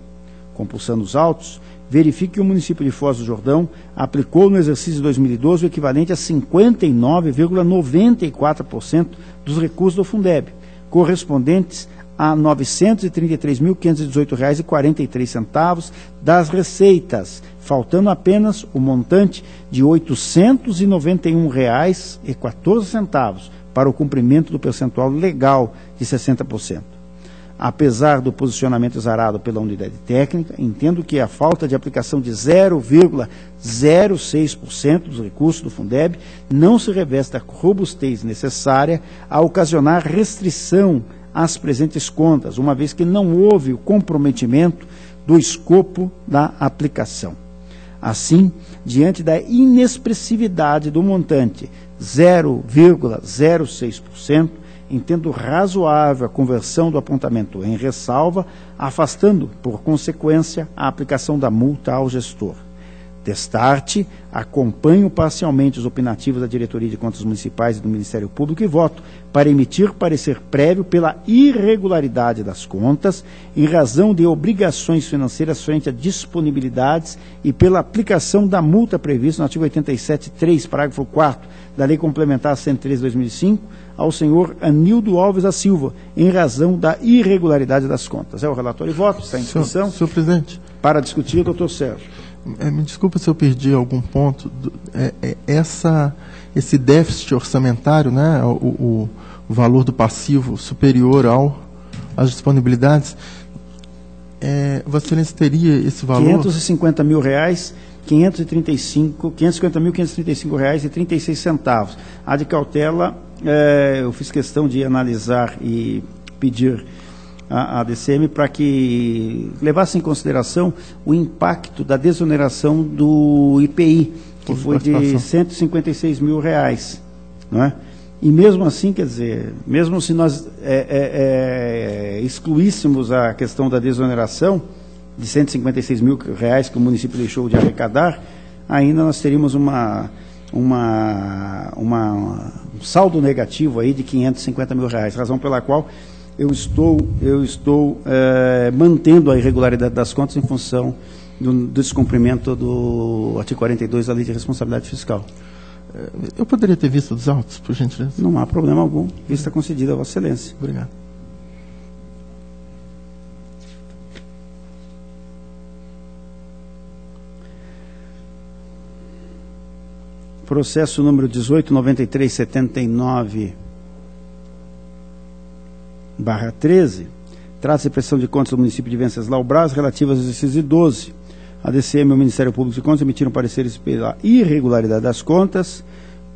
Compulsando os autos, verifique que o município de Foz do Jordão aplicou no exercício de 2012 o equivalente a 59,94% dos recursos do Fundeb, correspondentes a R$ 933.518,43 das receitas, faltando apenas o montante de R$ 891,14 para o cumprimento do percentual legal de 60%. Apesar do posicionamento exarado pela unidade técnica, entendo que a falta de aplicação de 0,06% dos recursos do Fundeb não se reveste da robustez necessária a ocasionar restrição às presentes contas, uma vez que não houve o comprometimento do escopo da aplicação. Assim, diante da inexpressividade do montante 0,06%, entendo razoável a conversão do apontamento em ressalva, afastando, por consequência, a aplicação da multa ao gestor. Destarte, acompanho parcialmente os opinativos da Diretoria de Contas Municipais e do Ministério Público e voto para emitir parecer prévio pela irregularidade das contas, em razão de obrigações financeiras frente a disponibilidades e pela aplicação da multa prevista no artigo 87.3, parágrafo 4º da Lei Complementar 103 de 2005, ao senhor Anildo Alves da Silva, em razão da irregularidade das contas. É o relatório e voto, está em discussão. Senhor presidente. Para discutir, doutor Sérgio. Me desculpa se eu perdi algum ponto. Esse déficit orçamentário, né, o valor do passivo superior às disponibilidades, Vossa Excelência teria esse valor? R$550 mil, 535 reais e 36 centavos. A de cautela, eu fiz questão de analisar e pedir a DCM para que levasse em consideração o impacto da desoneração do IPI, que foi de R$156 mil, não é? E mesmo assim, quer dizer, mesmo se nós excluíssemos a questão da desoneração de R$156 mil que o município deixou de arrecadar, ainda nós teríamos um saldo negativo aí de R$550 mil, razão pela qual eu estou mantendo a irregularidade das contas em função do descumprimento do artigo 42 da Lei de Responsabilidade Fiscal. Eu poderia ter visto os autos, por gentileza? Não há problema algum. Vista concedida a Vossa Excelência. Obrigado. Processo número 18.9379/13, trata-se de prestação de contas do município de Venceslau Braz relativas ao exercício de 12. A DCM e o Ministério Público de Contas emitiram pareceres pela irregularidade das contas,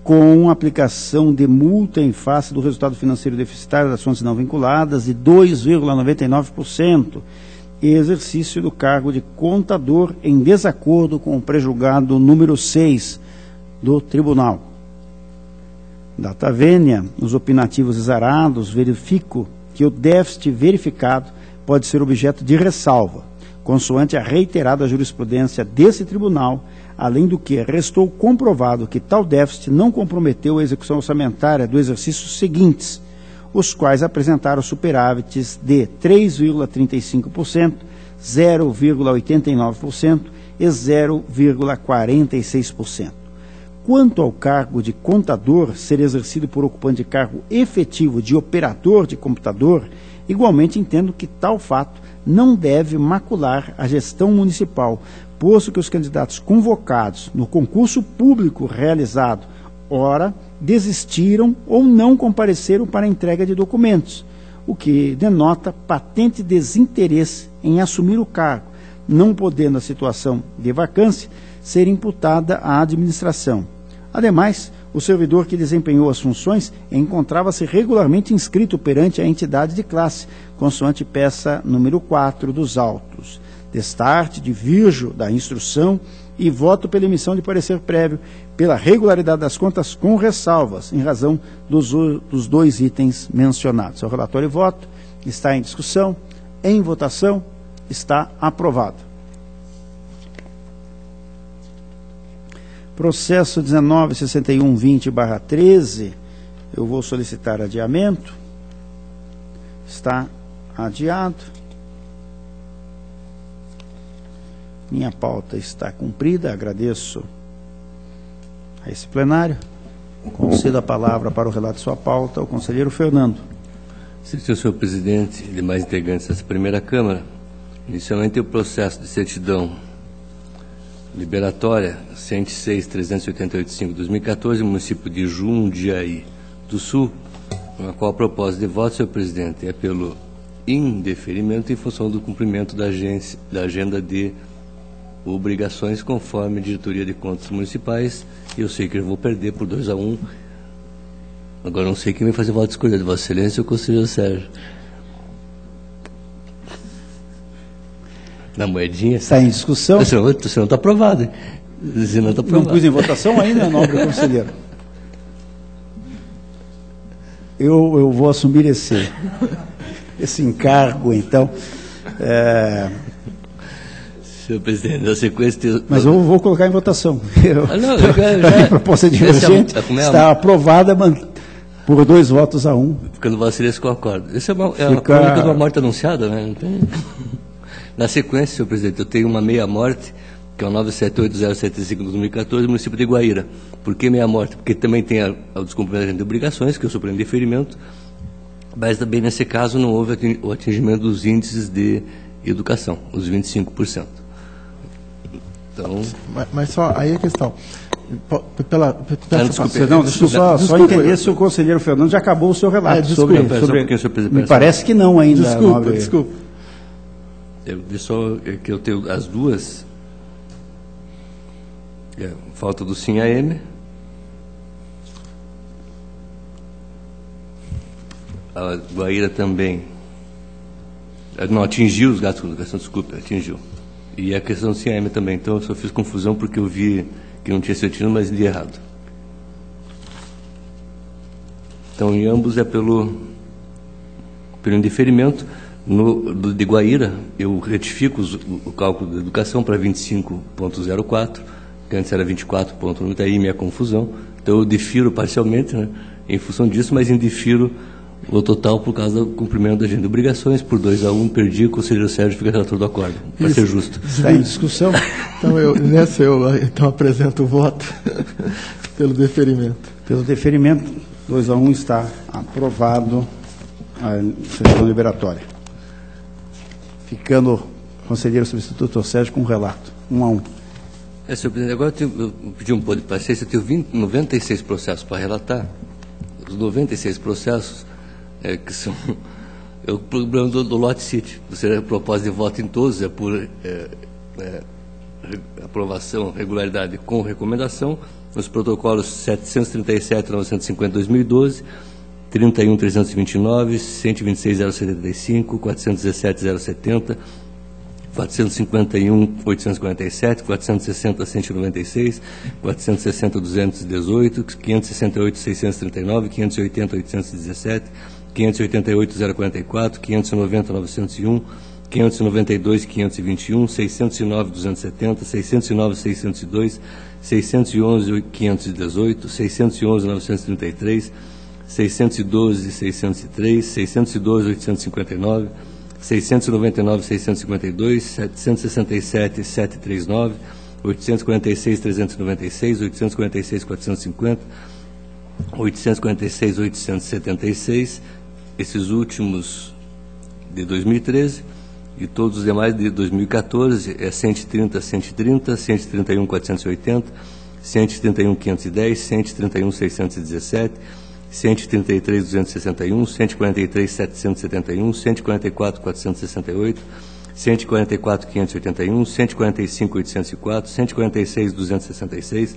com aplicação de multa em face do resultado financeiro deficitário das fontes não vinculadas de 2,99% e exercício do cargo de contador em desacordo com o pré-julgado número 6 do Tribunal. Data vênia, nos opinativos exarados, verifico que o déficit verificado pode ser objeto de ressalva, consoante a reiterada jurisprudência desse tribunal, além do que restou comprovado que tal déficit não comprometeu a execução orçamentária do exercício seguintes, os quais apresentaram superávites de 3,35%, 0,89% e 0,46%. Quanto ao cargo de contador ser exercido por ocupante de cargo efetivo de operador de computador, igualmente entendo que tal fato não deve macular a gestão municipal, posto que os candidatos convocados no concurso público realizado, ora, desistiram ou não compareceram para a entrega de documentos, o que denota patente desinteresse em assumir o cargo, não podendo a situação de vacância ser imputada à administração. Ademais, o servidor que desempenhou as funções encontrava-se regularmente inscrito perante a entidade de classe, consoante peça número 4 dos autos. Destarte, divirjo da instrução e voto pela emissão de parecer prévio pela regularidade das contas com ressalvas, em razão dos dois itens mencionados. O relatório e voto está em discussão, em votação, está aprovado. Processo 19.6120/13, eu vou solicitar adiamento. Está adiado. Minha pauta está cumprida, agradeço a esse plenário. Concedo a palavra para o relato de sua pauta ao conselheiro Fernando. Senhor presidente e demais integrantes dessa primeira Câmara, inicialmente o processo de certidão liberatória 106.388/2014, município de Jundiaí do Sul, na qual a proposta de voto, senhor presidente, é pelo indeferimento em função do cumprimento da agenda de obrigações conforme a Diretoria de Contas Municipais, e eu sei que eu vou perder por 2-1. Agora não sei quem vai fazer voto de escolha, de Vossa Excelência ou o conselheiro Sérgio. Na moedinha. Está em discussão? O senhor está aprovado. Não está aprovado. Não pus em votação ainda, nobre conselheiro. eu vou assumir esse encargo, então. Senhor presidente, na sequência... Mas eu vou colocar em votação. A proposta divergente está aprovada por 2 votos a 1. Ficando Vossa Excelência com o acordo. Isso é uma crônica de uma morte anunciada, né? Então, na sequência, senhor presidente, eu tenho uma meia morte, que é o 978075 de 2014, no município de Guaíra. Por que meia morte? Porque também tem o descumprimento de obrigações, que eu supremo deferimento, mas também nesse caso não houve o atingimento dos índices de educação, os 25%. Então... Mas só, aí a questão... Desculpa, só entender se o conselheiro Fernando já acabou o seu relato. Me parece que não ainda. Desculpa. Eu vi só que eu tenho as duas. Falta do SIM-AM. A Guaíra também. Não, atingiu os gastos de educação, desculpa, atingiu. E a questão do SIM-AM também. Então eu só fiz confusão porque eu vi que não tinha sido atingido, mas li errado. Então, em ambos é pelo indeferimento. De Guaíra, eu retifico o cálculo da educação para 25,04, que antes era 24,90, aí minha confusão. Então, eu defiro parcialmente, né, em função disso, mas indefiro o total por causa do cumprimento da agenda de obrigações. Por 2 a 1, perdi, o conselheiro Sérgio fica relator do acordo, para ser justo. Está em discussão? Então, eu apresento o voto pelo deferimento. Pelo deferimento, 2 a 1 está aprovado a sessão liberatória. Ficando o conselheiro substituto Sérgio com o relato. 1 a 1. Senhor presidente, agora eu pedi um pouco de paciência, eu tenho 96 processos para relatar. Os 96 processos, que são o problema do lote City. Você propósito de voto em todos é por aprovação, regularidade com recomendação, nos protocolos 737.950/2012, 31.329, 126.075, 417.070, 451.847, 460.196, 460.218, 568.639, 580.817, 588.044, 590.901, 592.521, 609.270, 609.602, 611.518, 611.933, 612.603, 612.859, 699.652, 767.739, 846.396, 846.450, 846.876, esses últimos de 2013, e todos os demais de 2014 é 130, 130, 131, 480, 131, 510, 131, 617, 133, 261, 143, 771, 144, 468, 144, 581, 145, 804, 146, 266,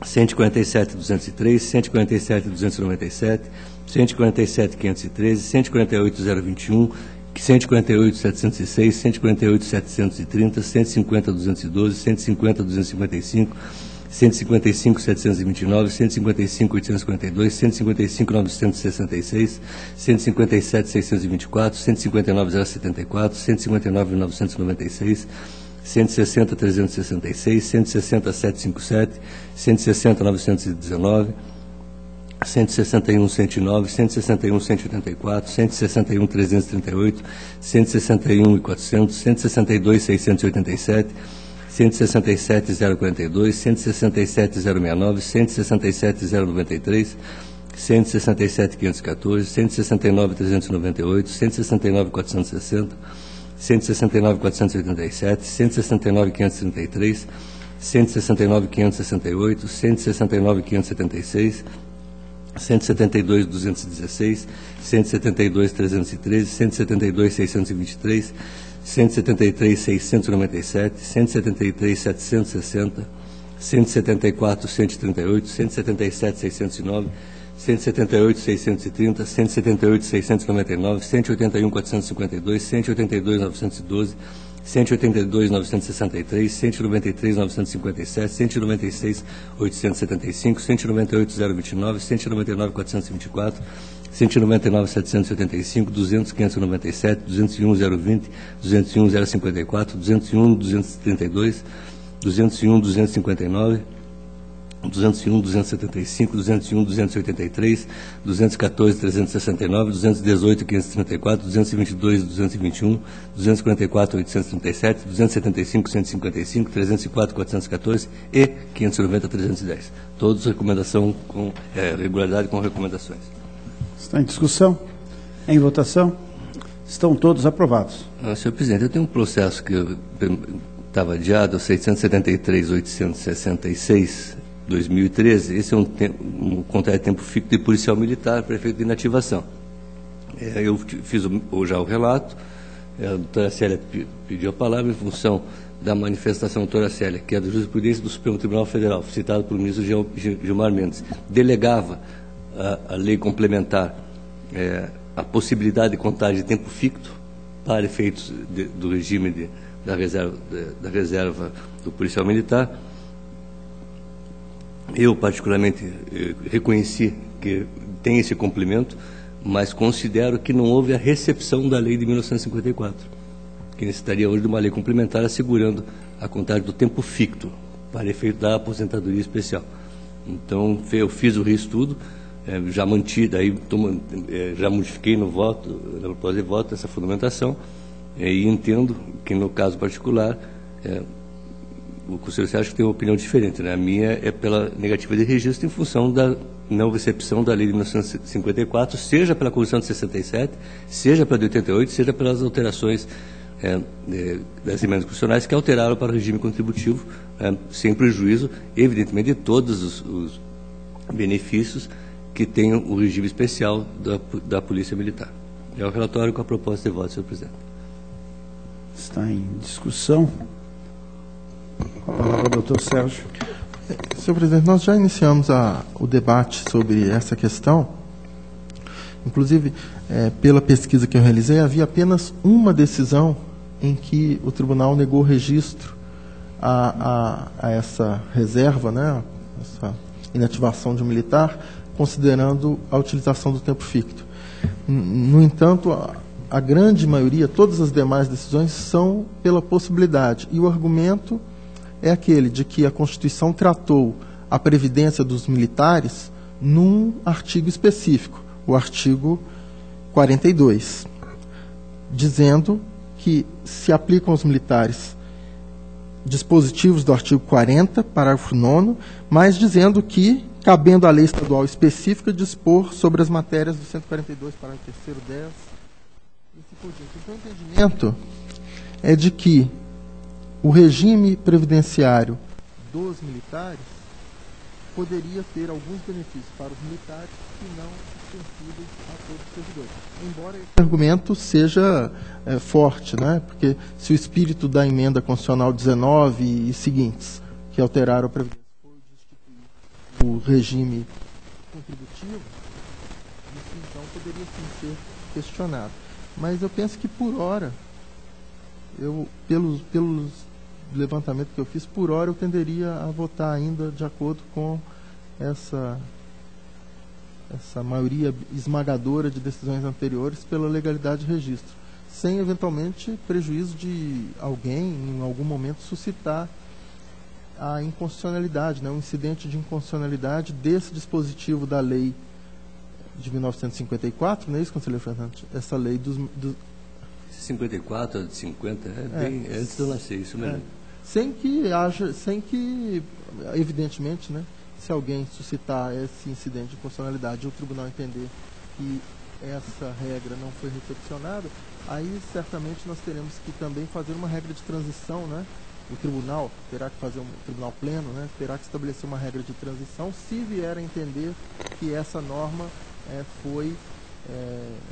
147, 203, 147, 297, 147, 513, 148, 021, 148, 706, 148, 730, 150, 212, 150, 255, 155, 729, 155, 852, 155, 966, 157, 624, 159, 074, 159, 996, 160, 366, 160, 757, 160, 919, 161, 109, 161, 184, 161, 338, 161, 400, 162, 687, 167, 042, 167, 069, 167, 093, 167, 514, 169, 398, 169, 460, 169, 487, 169, 533, 169, 568, 169, 576, 172, 216, 172, 313, 172, 623, 173, 697, 173, 760, 174, 138, 177, 609, 178, 630, 178, 699, 181, 452, 182, 912, 182.963, 193.957, 196.875, 198.029, 199.424, 199.785, 200.597, 201.020, 201.054, 201.232, 201.259, 201.275, 201.283, 214.369, 218.534, 222.221, 244.837, 275.155, 304.414 e 590.310. Todos recomendação com regularidade com recomendações. Está em discussão? Em votação? Estão todos aprovados. Senhor presidente, eu tenho um processo que estava adiado, 673.866, 2013, esse é um contrato de tempo fixo de policial militar para efeito de inativação. Eu fiz já o relato, a doutora Célia pediu a palavra em função da manifestação da doutora Célia, que é da jurisprudência do Supremo Tribunal Federal, citado pelo ministro Gilmar Mendes, delegava a lei complementar a possibilidade de contagem de tempo fixo para efeitos do regime da reserva do policial militar. Eu, particularmente, reconheci que tem esse complemento, mas considero que não houve a recepção da lei de 1954, que necessitaria hoje de uma lei complementar assegurando a contagem do tempo ficto para efeito da aposentadoria especial. Então, eu fiz o reestudo, já mantive, já modifiquei no voto, na proposta de voto, essa fundamentação, e entendo que, no caso particular, o conselheiro Sérgio tem uma opinião diferente, né? A minha é pela negativa de registro em função da não recepção da lei de 1954, seja pela Constituição de 67, seja pela de 88, seja pelas alterações das emendas constitucionais que alteraram para o regime contributivo, sem prejuízo, evidentemente, de todos os benefícios que tem o regime especial da Polícia Militar. É o relatório com a proposta de voto, senhor presidente. Está em discussão. A palavra, doutor Sérgio. Senhor presidente, nós já iniciamos o debate sobre essa questão. Inclusive, pela pesquisa que eu realizei, havia apenas uma decisão em que o tribunal negou registro a essa reserva, né, essa inativação de um militar, considerando a utilização do tempo ficto. No entanto, a grande maioria, todas as demais decisões são pela possibilidade. E o argumento é aquele de que a Constituição tratou a previdência dos militares num artigo específico, o artigo 42, dizendo que se aplicam aos militares dispositivos do artigo 40, parágrafo 9º, mas dizendo que, cabendo à lei estadual específica, dispor sobre as matérias do 142, parágrafo 3º, 10, e assim por diante. Então, o entendimento é de que o regime previdenciário dos militares poderia ter alguns benefícios para os militares que não extensíveis a todos os servidores. Embora esse argumento seja forte, né? Porque se o espírito da emenda constitucional 19 e seguintes, que alteraram a Previdência, for destituir o regime contributivo, isso então poderia sim ser questionado. Mas eu penso que, por hora, pelos levantamento que eu fiz, por hora eu tenderia a votar ainda de acordo com essa maioria esmagadora de decisões anteriores pela legalidade de registro, sem eventualmente prejuízo de alguém em algum momento suscitar a inconstitucionalidade, né, um incidente de inconstitucionalidade desse dispositivo da lei de 1954, não é isso, conselheiro Fernandes? Essa lei dos 54, de 50, bem antes de eu nascer, isso mesmo. Sem que, evidentemente, né, se alguém suscitar esse incidente de constitucionalidade e o tribunal entender que essa regra não foi recepcionada, aí certamente nós teremos que também fazer uma regra de transição, né? O tribunal terá que fazer tribunal pleno, né? Terá que estabelecer uma regra de transição se vier a entender que essa norma foi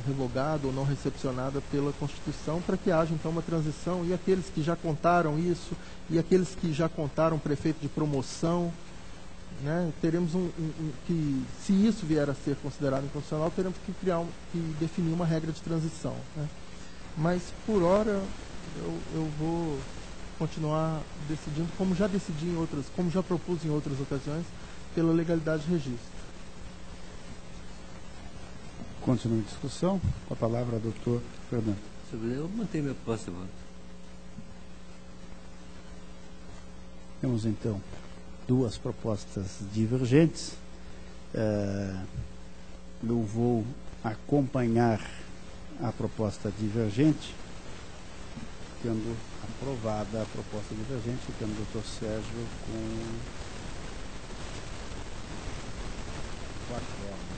revogada ou não recepcionada pela Constituição, para que haja então uma transição, e aqueles que já contaram isso, e aqueles que já contaram prefeito de promoção, né, teremos que, se isso vier a ser considerado inconstitucional, teremos que definir uma regra de transição, né. Mas por hora eu vou continuar decidindo, como já decidi em outras, como já propus em outras ocasiões, pela legalidade de registro. Continua a discussão. Com a palavra, doutor Fernando. Eu mantenho minha proposta de voto. Temos, então, duas propostas divergentes. Eu vou acompanhar a proposta divergente, ficando aprovada a proposta divergente, ficando o doutor Sérgio com 4 votos.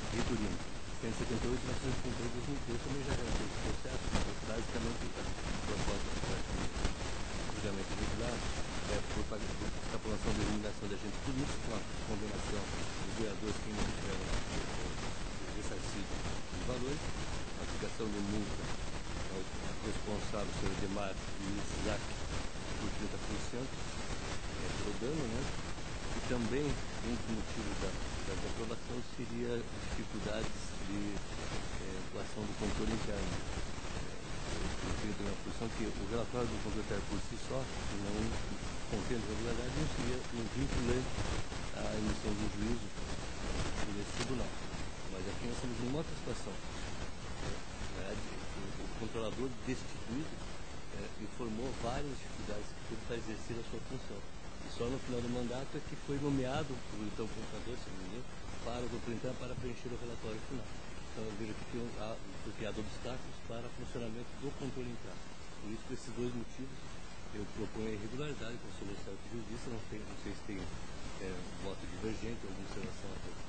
Vitorino, 178, 1938, 2003, também já realizou esse processo, mas basicamente a proposta de julgamento regular é por extrapolação da eliminação de agentes políticos, com a condenação dos vereadores que não tiveram ressarcido os valores, a aplicação de multa ao responsável, o senhor Edmar e o Isaac, por 30%, pelo dano, né? E também, um dos motivos da aprovação seria dificuldades de atuação do controle interno. Eu tenho uma posição que o relatório do controle interno por si só, não contendo regularidade, não seria vinculante à emissão de um juízo por esse tribunal. Mas aqui nós estamos em uma outra situação. O controlador destituído informou várias dificuldades que teve para exercer a sua função. E só no final do mandato é que foi nomeado o então contador, se não me engano, para o controle interno para preencher o relatório final. Então eu vejo que foi criado obstáculos para o funcionamento do controle interno. Por isso, por esses dois motivos, eu proponho a irregularidade com o Conselho Nacional de Justiça. Não sei se tem voto divergente ou alguma observação a todos.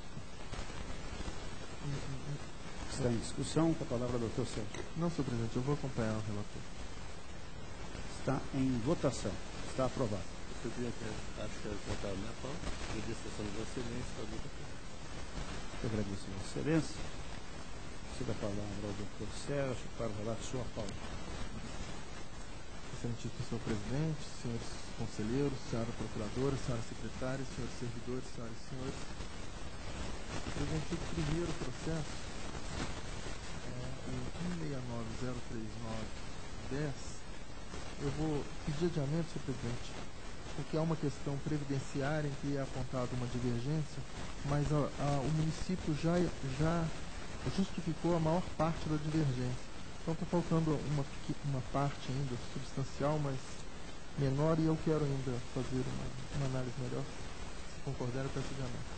Está em discussão. Com a palavra, doutor Sérgio. Não, senhor presidente, eu vou acompanhar o relator. Está em votação. Está aprovado. Eu queria acho que era contar a minha pauta, agradeço a sessão de Vossa Excelência, está muito bem. Eu agradeço a Vossa Excelência. Cedo a palavra ao doutor Sérgio para falar de sua pauta. Excelentíssimo senhor presidente, senhores conselheiros, senhora procuradora, senhora secretária, senhores servidores, senhoras e senhores. Presidente, o primeiro processo o 169-039-10. Eu vou pedir adiamento, senhor presidente, porque há uma questão previdenciária em que é apontada uma divergência, mas o município já justificou a maior parte da divergência. Então está faltando uma parte ainda substancial, mas menor, e eu quero ainda fazer uma análise melhor. Se concordar, eu peço adiamento.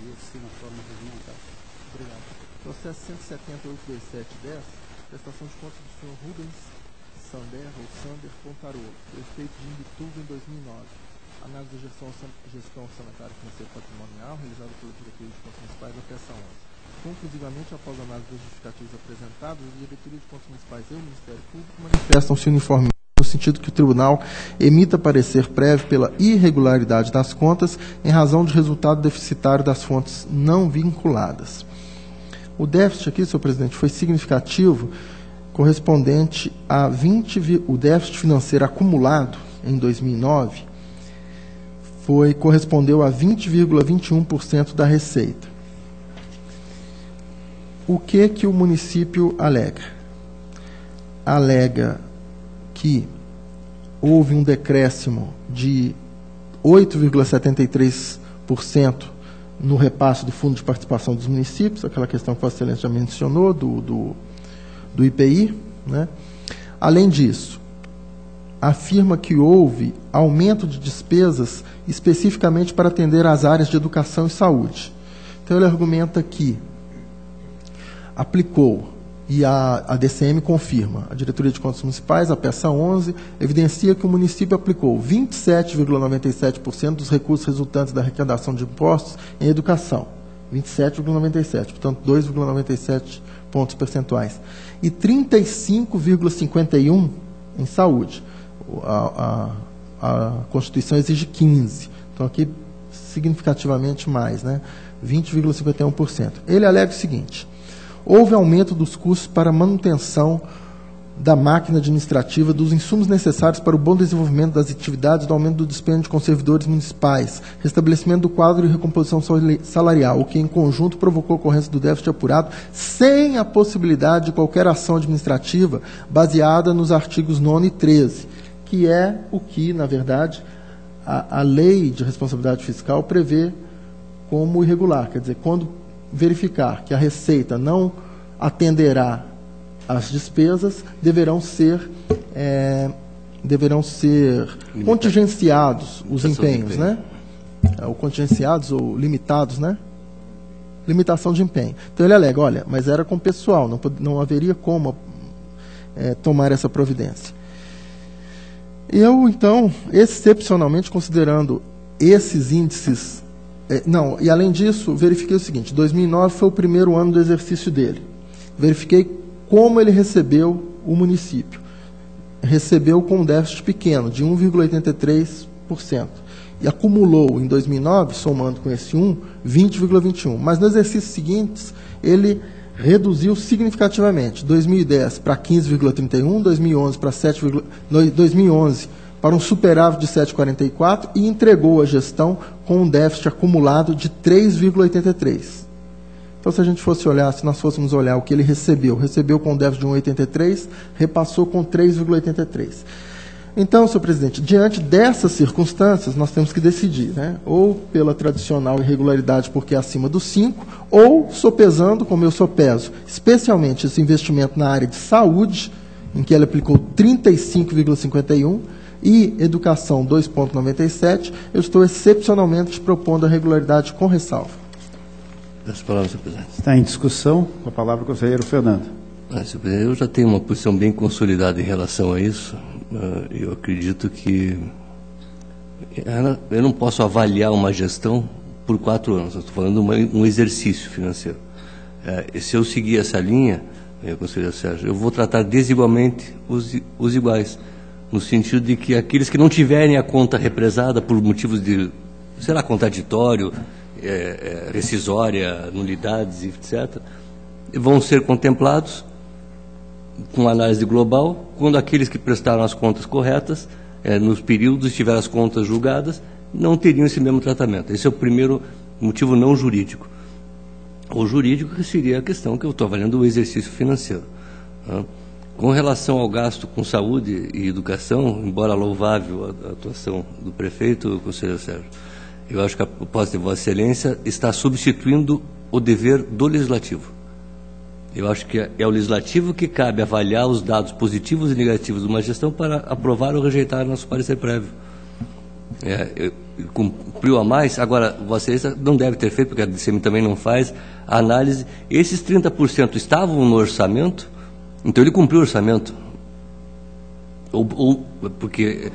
E assim na forma desmontada. Obrigado. Processo 178.2710, prestação de contas do senhor Rubens Sander Pontarolo, prefeito de Imbituba em 2009. Análise da gestão sanitária financeira patrimonial, realizada pela Diretoria de Contas Municipais da peça 11. Conclusivamente, após a análise das justificativas apresentadas, a Diretoria de Contas Municipais e o Ministério Público manifestam-se uniformemente no sentido que o Tribunal emita parecer prévio pela irregularidade das contas em razão de resultado deficitário das fontes não vinculadas. O déficit aqui, senhor presidente, foi significativo, correspondente a o déficit financeiro acumulado em 2009 correspondeu a 20,21% da receita. O que o município alega? Alega que houve um decréscimo de 8,73% no repasse do Fundo de Participação dos Municípios, aquela questão que a Vossa Excelência já mencionou, do IPI, né? Além disso, afirma que houve aumento de despesas especificamente para atender às áreas de educação e saúde. Então, ele argumenta que aplicou, e a DCM confirma, a Diretoria de Contas Municipais, a peça 11, evidencia que o município aplicou 27,97% dos recursos resultantes da arrecadação de impostos em educação. 27,97%, portanto, 2,97 pontos percentuais. E 35,51% em saúde. A Constituição exige 15%. Então, aqui, significativamente mais, né? 20,51%. Ele alega o seguinte: houve aumento dos custos para manutenção da máquina administrativa, dos insumos necessários para o bom desenvolvimento das atividades, do aumento do dispêndio com servidores municipais, restabelecimento do quadro de recomposição salarial, o que em conjunto provocou a ocorrência do déficit apurado, sem a possibilidade de qualquer ação administrativa baseada nos artigos 9 e 13, que é o que, na verdade, a lei de responsabilidade fiscal prevê como irregular. Quer dizer, quando verificar que a Receita não atenderá as despesas, deverão ser contingenciados os empenhos, né? Ou contingenciados ou limitados, né? Limitação de empenho. Então ele alega, olha, mas era com o pessoal, não haveria como tomar essa providência. Eu, então, excepcionalmente, considerando esses índices... e além disso, verifiquei o seguinte, 2009 foi o primeiro ano do exercício dele. Verifiquei como ele recebeu o município. Recebeu com um déficit pequeno, de 1,83%. E acumulou, em 2009, somando com esse 20,21%. Mas nos exercícios seguintes, ele reduziu significativamente. 2010 para 15,31%, 2011 para 2011 para um superávit de 7,44% e entregou a gestão com um déficit acumulado de 3,83%. Então, se a gente fosse olhar, se nós fôssemos olhar o que ele recebeu com um déficit de 1,83%, repassou com 3,83%. Então, senhor presidente, diante dessas circunstâncias, nós temos que decidir, né? Ou pela tradicional irregularidade, porque é acima dos 5, ou sopesando, como eu sopeso, especialmente esse investimento na área de saúde, em que ele aplicou 35,51%, e educação 2,97%, eu estou excepcionalmente propondo a regularidade com ressalva. Peço a palavra, senhor presidente. Está em discussão. Com a palavra o conselheiro Fernando. Senhor presidente, eu já tenho uma posição bem consolidada em relação a isso. Eu acredito que eu não posso avaliar uma gestão por 4 anos. Eu estou falando de um exercício financeiro. Se eu seguir essa linha, conselheiro Sérgio, eu vou tratar desigualmente os iguais, no sentido de que aqueles que não tiverem a conta represada por motivos de, sei lá, contraditório, rescisória, nulidades, etc., vão ser contemplados com análise global, quando aqueles que prestaram as contas corretas, nos períodos tiveram as contas julgadas, não teriam esse mesmo tratamento. Esse é o primeiro motivo não jurídico. O jurídico seria a questão que eu estou avaliando o exercício financeiro. Com relação ao gasto com saúde e educação, embora louvável a atuação do prefeito, conselheiro Sérgio, eu acho que a proposta de Vossa Excelência está substituindo o dever do Legislativo. Eu acho que é o Legislativo que cabe avaliar os dados positivos e negativos de uma gestão para aprovar ou rejeitar nosso parecer prévio. Cumpriu a mais, agora, Vossa Excelência não deve ter feito, porque a DCM também não faz, a análise. Esses 30% estavam no orçamento, então ele cumpriu o orçamento. Porque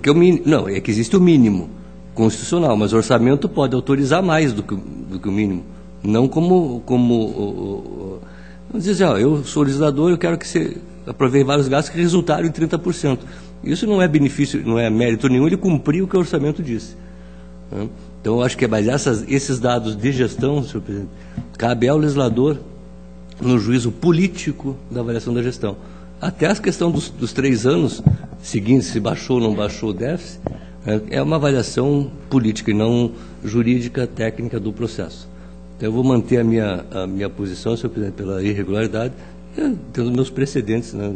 o mínimo. Não, é que existe o mínimo constitucional, mas o orçamento pode autorizar mais do que o mínimo. Não como vamos dizer, eu sou legislador, eu quero que você aproveite vários gastos que resultaram em 30%. Isso não é benefício, não é mérito nenhum, ele cumpriu o que o orçamento disse. Então, eu acho que esses dados de gestão, senhor presidente, cabe ao legislador no juízo político da avaliação da gestão. Até a questão dos 3 anos seguintes, se baixou ou não baixou o déficit, é uma avaliação política e não jurídica, técnica do processo. Então, eu vou manter a minha posição, senhor presidente, pela irregularidade, tendo meus precedentes, né,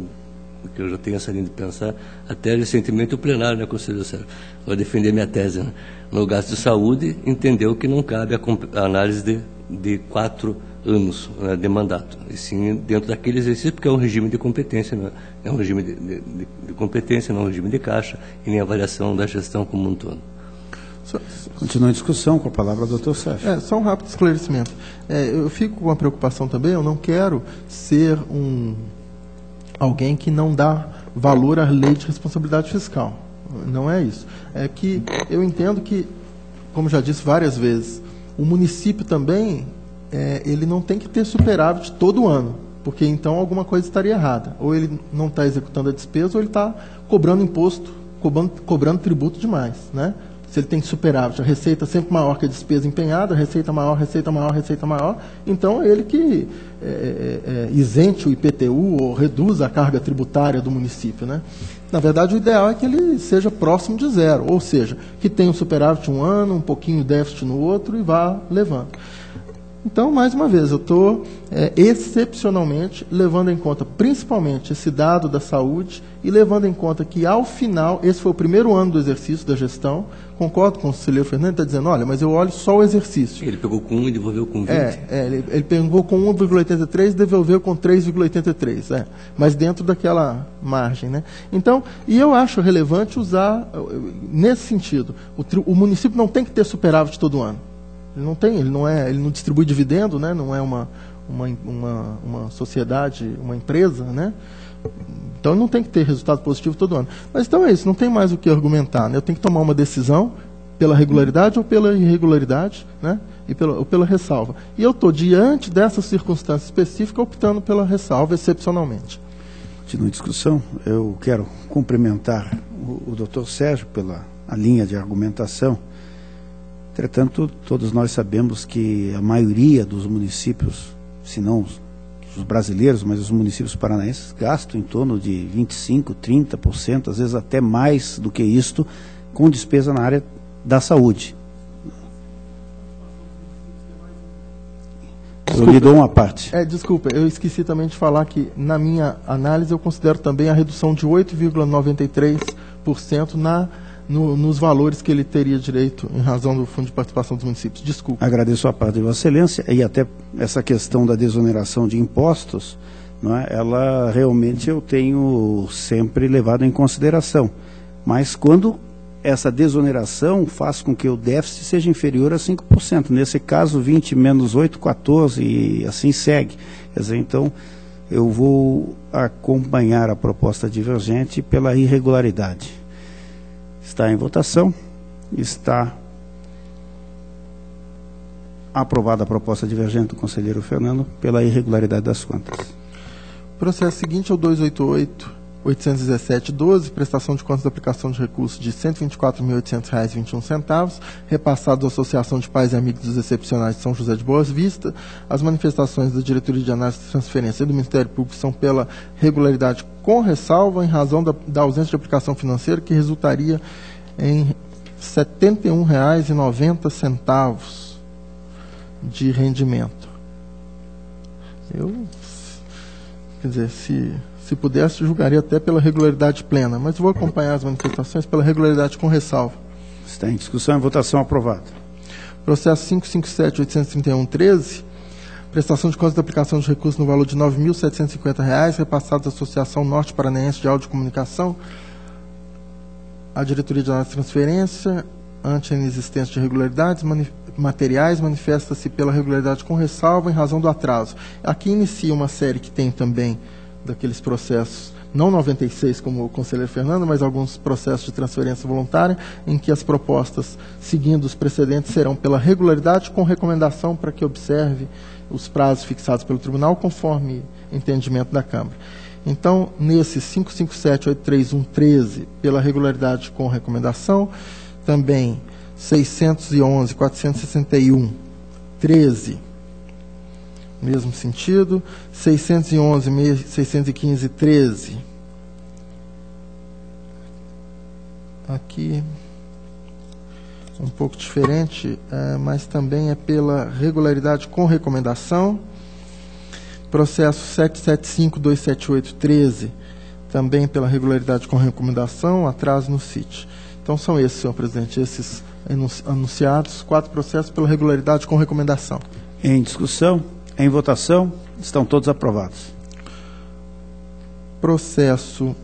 porque eu já tenho essa linha de pensar. Até recentemente o plenário, né, conselheiro Sérgio, vai defender minha tese, né, no gasto de saúde, entendeu que não cabe a análise de 4 anos, né, de mandato, e sim dentro daquele exercício, porque é um regime de competência, né, é um regime de competência, não é um regime de caixa, e nem avaliação da gestão como um todo. Continua em discussão, com a palavra o doutor Sérgio. Só um rápido esclarecimento. Eu fico com uma preocupação também, eu não quero ser alguém que não dá valor à lei de responsabilidade fiscal. Não é isso. É que eu entendo que, como já disse várias vezes, o município também, ele não tem que ter superávit todo ano, porque então alguma coisa estaria errada. Ou ele não está executando a despesa, ou ele está cobrando imposto, cobrando tributo demais, né? se ele tem superávit, a receita sempre maior que a despesa empenhada, receita maior, então é ele que isente o IPTU ou reduza a carga tributária do município, né? Na verdade, o ideal é que ele seja próximo de zero, ou seja, que tenha um superávit um ano, um pouquinho de déficit no outro e vá levando. Então, mais uma vez, eu estou excepcionalmente levando em conta principalmente esse dado da saúde e levando em conta que, ao final, esse foi o primeiro ano do exercício da gestão. Concordo com o conselheiro Fernando, está dizendo, olha, mas eu olho só o exercício. Ele pegou com 1 e devolveu com 20. Ele pegou com 1,83 e devolveu com 3,83, mas dentro daquela margem, né? Então, e eu acho relevante usar, nesse sentido, o município não tem que ter superávit todo ano. Ele não distribui dividendo, né? Não é uma sociedade, uma empresa, né? Então não tem que ter resultado positivo todo ano. Mas então é isso, não tem mais o que argumentar, né? Eu tenho que tomar uma decisão pela regularidade ou pela irregularidade, né? Ou pela ressalva. E eu estou, diante dessa circunstância específica, optando pela ressalva, excepcionalmente. Continua a discussão. Eu quero cumprimentar o doutor Sérgio pela a linha de argumentação. Entretanto, todos nós sabemos que a maioria dos municípios, se não os brasileiros, mas os municípios paranaenses, gastam em torno de 25%, 30%, às vezes até mais do que isto, com despesa na área da saúde. Eu lhe dou uma parte. Desculpa, eu esqueci também de falar que, na minha análise, eu considero também a redução de 8,93% nos valores que ele teria direito em razão do Fundo de Participação dos Municípios. Desculpa. Agradeço a parte de Vossa Excelência, e até essa questão da desoneração de impostos, não é? Ela realmente eu tenho sempre levado em consideração. Mas quando essa desoneração faz com que o déficit seja inferior a 5%. Nesse caso, 20 menos 8, 14, e assim segue. Quer dizer, então, eu vou acompanhar a proposta divergente pela irregularidade. Está em votação. Está aprovada a proposta divergente do conselheiro Fernando pela irregularidade das contas. O processo seguinte é o 288.817.12, prestação de contas da aplicação de recursos de R$ 124.800,21, repassado à Associação de Pais e Amigos dos Excepcionais de São José de Boas Vistas. As manifestações da Diretoria de Análise e Transferência e do Ministério Público são pela regularidade com ressalva em razão da ausência de aplicação financeira, que resultaria em R$ 71,90 de rendimento. Quer dizer, se pudesse, julgaria até pela regularidade plena, mas vou acompanhar as manifestações pela regularidade com ressalva. Está em discussão e votação aprovada. Processo 557.831.13, prestação de contas da aplicação de recursos no valor de R$ 9.750, repassados à Associação Norte Paranaense de Audiocomunicação. A Diretoria de Análise e Transferência, ante a inexistência de irregularidades materiais, manifesta-se pela regularidade com ressalva em razão do atraso. Aqui inicia uma série que tem também daqueles processos, não 96 como o conselheiro Fernando, mas alguns processos de transferência voluntária, em que as propostas, seguindo os precedentes, serão pela regularidade com recomendação para que observe os prazos fixados pelo tribunal, conforme entendimento da Câmara. Então, nesse 557.831.13, pela regularidade com recomendação, também 611.461.13, mesmo sentido, 611.615.13, aqui um pouco diferente, mas também é pela regularidade com recomendação. Processo 775.278.13, também pela regularidade com recomendação, atraso no CIT. Então são esses, senhor presidente, esses anunciados, 4 processos pela regularidade com recomendação. Em discussão, em votação, estão todos aprovados. Processo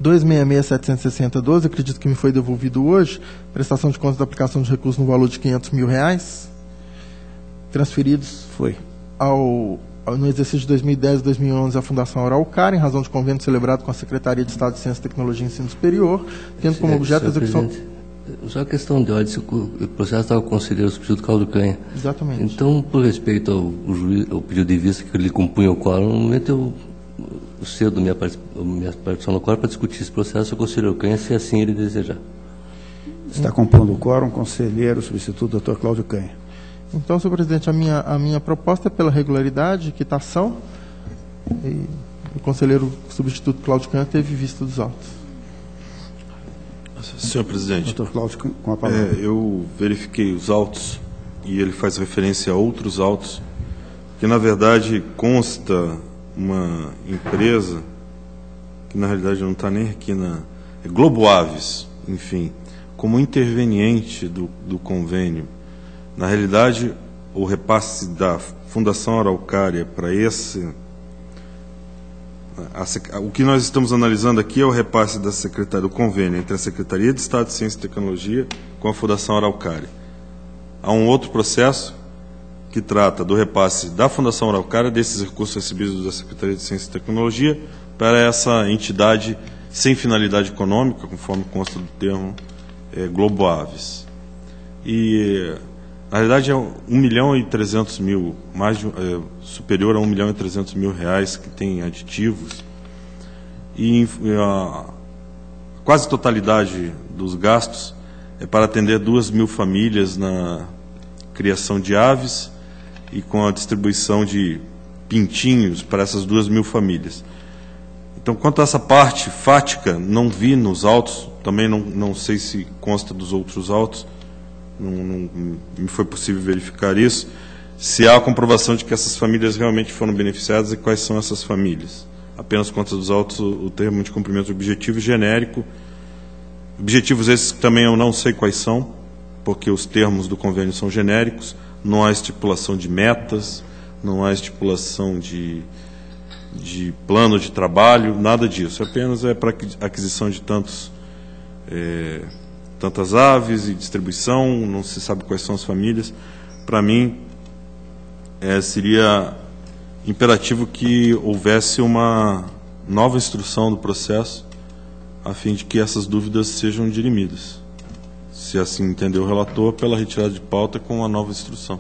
266.760.12, acredito que me foi devolvido hoje, prestação de contas da aplicação de recursos no valor de R$ 500.000, transferidos no exercício de 2010 e 2011 à Fundação Araucária, em razão de convênio celebrado com a Secretaria de Estado de Ciência, Tecnologia e Ensino Superior, tendo como objeto a execução... Só a questão de ordem, o processo estava com o conselheiro substituto Cláudio Canha. Exatamente. Então, por respeito ao pedido de vista que ele compunha o quórum, no momento eu cedo minha participação no quórum para discutir esse processo com o conselheiro Canha, se assim ele desejar. Está compondo o quórum, conselheiro substituto, Dr. Cláudio Canha. Então, senhor presidente, a minha proposta é pela regularidade, quitação, e o conselheiro substituto Cláudio Canha teve vista dos autos. Senhor presidente, Dr. Cláudio, com a palavra. Eu verifiquei os autos e ele faz referência a outros autos, que na verdade consta uma empresa, que na realidade não está nem aqui é Globo Aves, enfim, como interveniente do convênio. Na realidade, o repasse da Fundação Araucária para esse... o que nós estamos analisando aqui é o repasse do convênio entre a Secretaria de Estado de Ciência e Tecnologia com a Fundação Araucária. Há um outro processo que trata do repasse da Fundação Araucária, desses recursos recebidos da Secretaria de Ciência e Tecnologia, para essa entidade sem finalidade econômica, conforme consta do termo Globo Aves. E, na realidade, é 1.300.000, superior a 1.300.000 reais que tem aditivos. E a quase totalidade dos gastos é para atender 2.000 famílias na criação de aves e com a distribuição de pintinhos para essas 2.000 famílias. Então, quanto a essa parte fática, não vi nos autos, também não sei se consta dos outros autos, não me foi possível verificar isso, se há a comprovação de que essas famílias realmente foram beneficiadas e quais são essas famílias. Apenas consta dos autos o termo de cumprimento objetivo genérico. Objetivos esses que também eu não sei quais são, porque os termos do convênio são genéricos, não há estipulação de metas, não há estipulação de plano de trabalho, nada disso. Apenas é para aquisição de tantas aves e distribuição, não se sabe quais são as famílias. Para mim, seria imperativo que houvesse uma nova instrução do processo, a fim de que essas dúvidas sejam dirimidas. Se assim entender o relator, pela retirada de pauta com a nova instrução.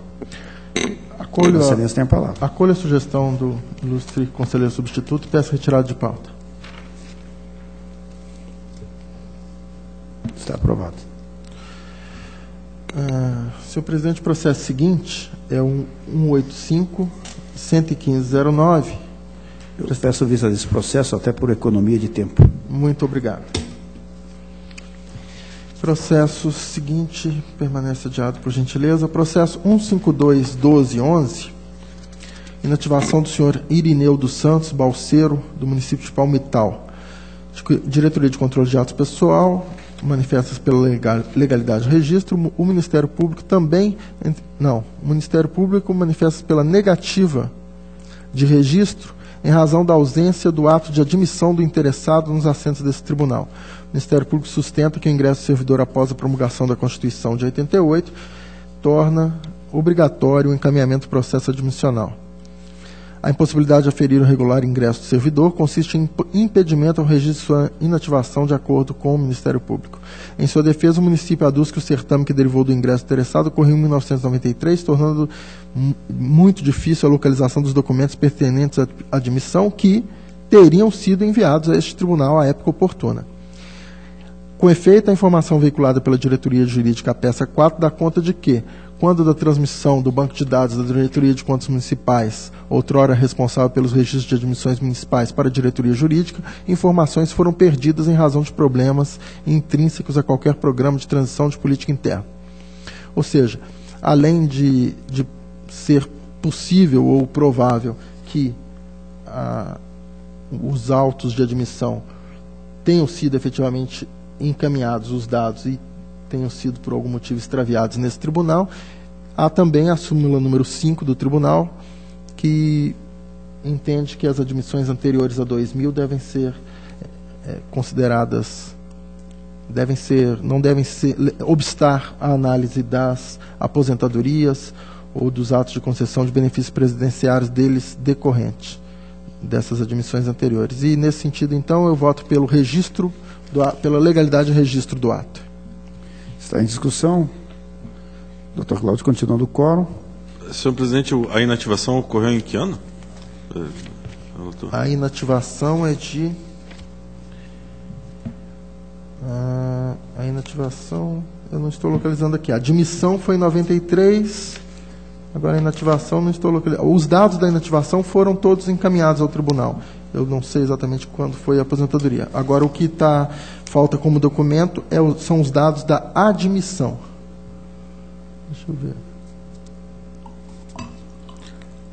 Acolho Excelência tem a palavra. Acolho a sugestão do ilustre conselheiro substituto e peço retirada de pauta. Está aprovado. Senhor presidente, o processo seguinte é o 185-11509. Eu peço vista desse processo, até por economia de tempo. Muito obrigado. Processo seguinte permanece adiado, por gentileza. Processo 152-1211, inativação do senhor Irineu dos Santos Balseiro, do município de Palmital. Diretoria de Controle de Atos Pessoal, manifesta-se pela legalidade do registro. O Ministério Público também... Não, o Ministério Público manifesta-se pela negativa de registro em razão da ausência do ato de admissão do interessado nos assentos desse tribunal. O Ministério Público sustenta que o ingresso do servidor após a promulgação da Constituição de 88 torna obrigatório o encaminhamento do processo admissional. A impossibilidade de aferir o regular ingresso do servidor consiste em impedimento ao registro de sua inativação de acordo com o Ministério Público. Em sua defesa, o município aduz que o certame que derivou do ingresso interessado ocorreu em 1993, tornando muito difícil a localização dos documentos pertinentes à admissão que teriam sido enviados a este tribunal à época oportuna. Com efeito, a informação veiculada pela Diretoria Jurídica, a peça 4, dá conta de que, quando da transmissão do banco de dados da Diretoria de Contas Municipais, outrora responsável pelos registros de admissões municipais para a Diretoria Jurídica, informações foram perdidas em razão de problemas intrínsecos a qualquer programa de transição de política interna. Ou seja, além de ser possível ou provável que os autos de admissão tenham sido efetivamente encaminhados, os dados, e tenham sido por algum motivo extraviados nesse tribunal, há também a súmula número 5 do tribunal, que entende que as admissões anteriores a 2000 devem ser consideradas, não devem obstar à análise das aposentadorias ou dos atos de concessão de benefícios presidenciários deles decorrente dessas admissões anteriores. E, nesse sentido, então, eu voto pelo registro, pela legalidade do registro do ato. Está em discussão. Dr. Cláudio, continuando o quórum. Senhor presidente, a inativação ocorreu em que ano? A inativação é de... A inativação Eu não estou localizando aqui. A admissão foi em 93, agora a inativação não estou localizando. Os dados da inativação foram todos encaminhados ao tribunal. Eu não sei exatamente quando foi a aposentadoria. Agora, o que falta como documento são os dados da admissão. Deixa eu ver.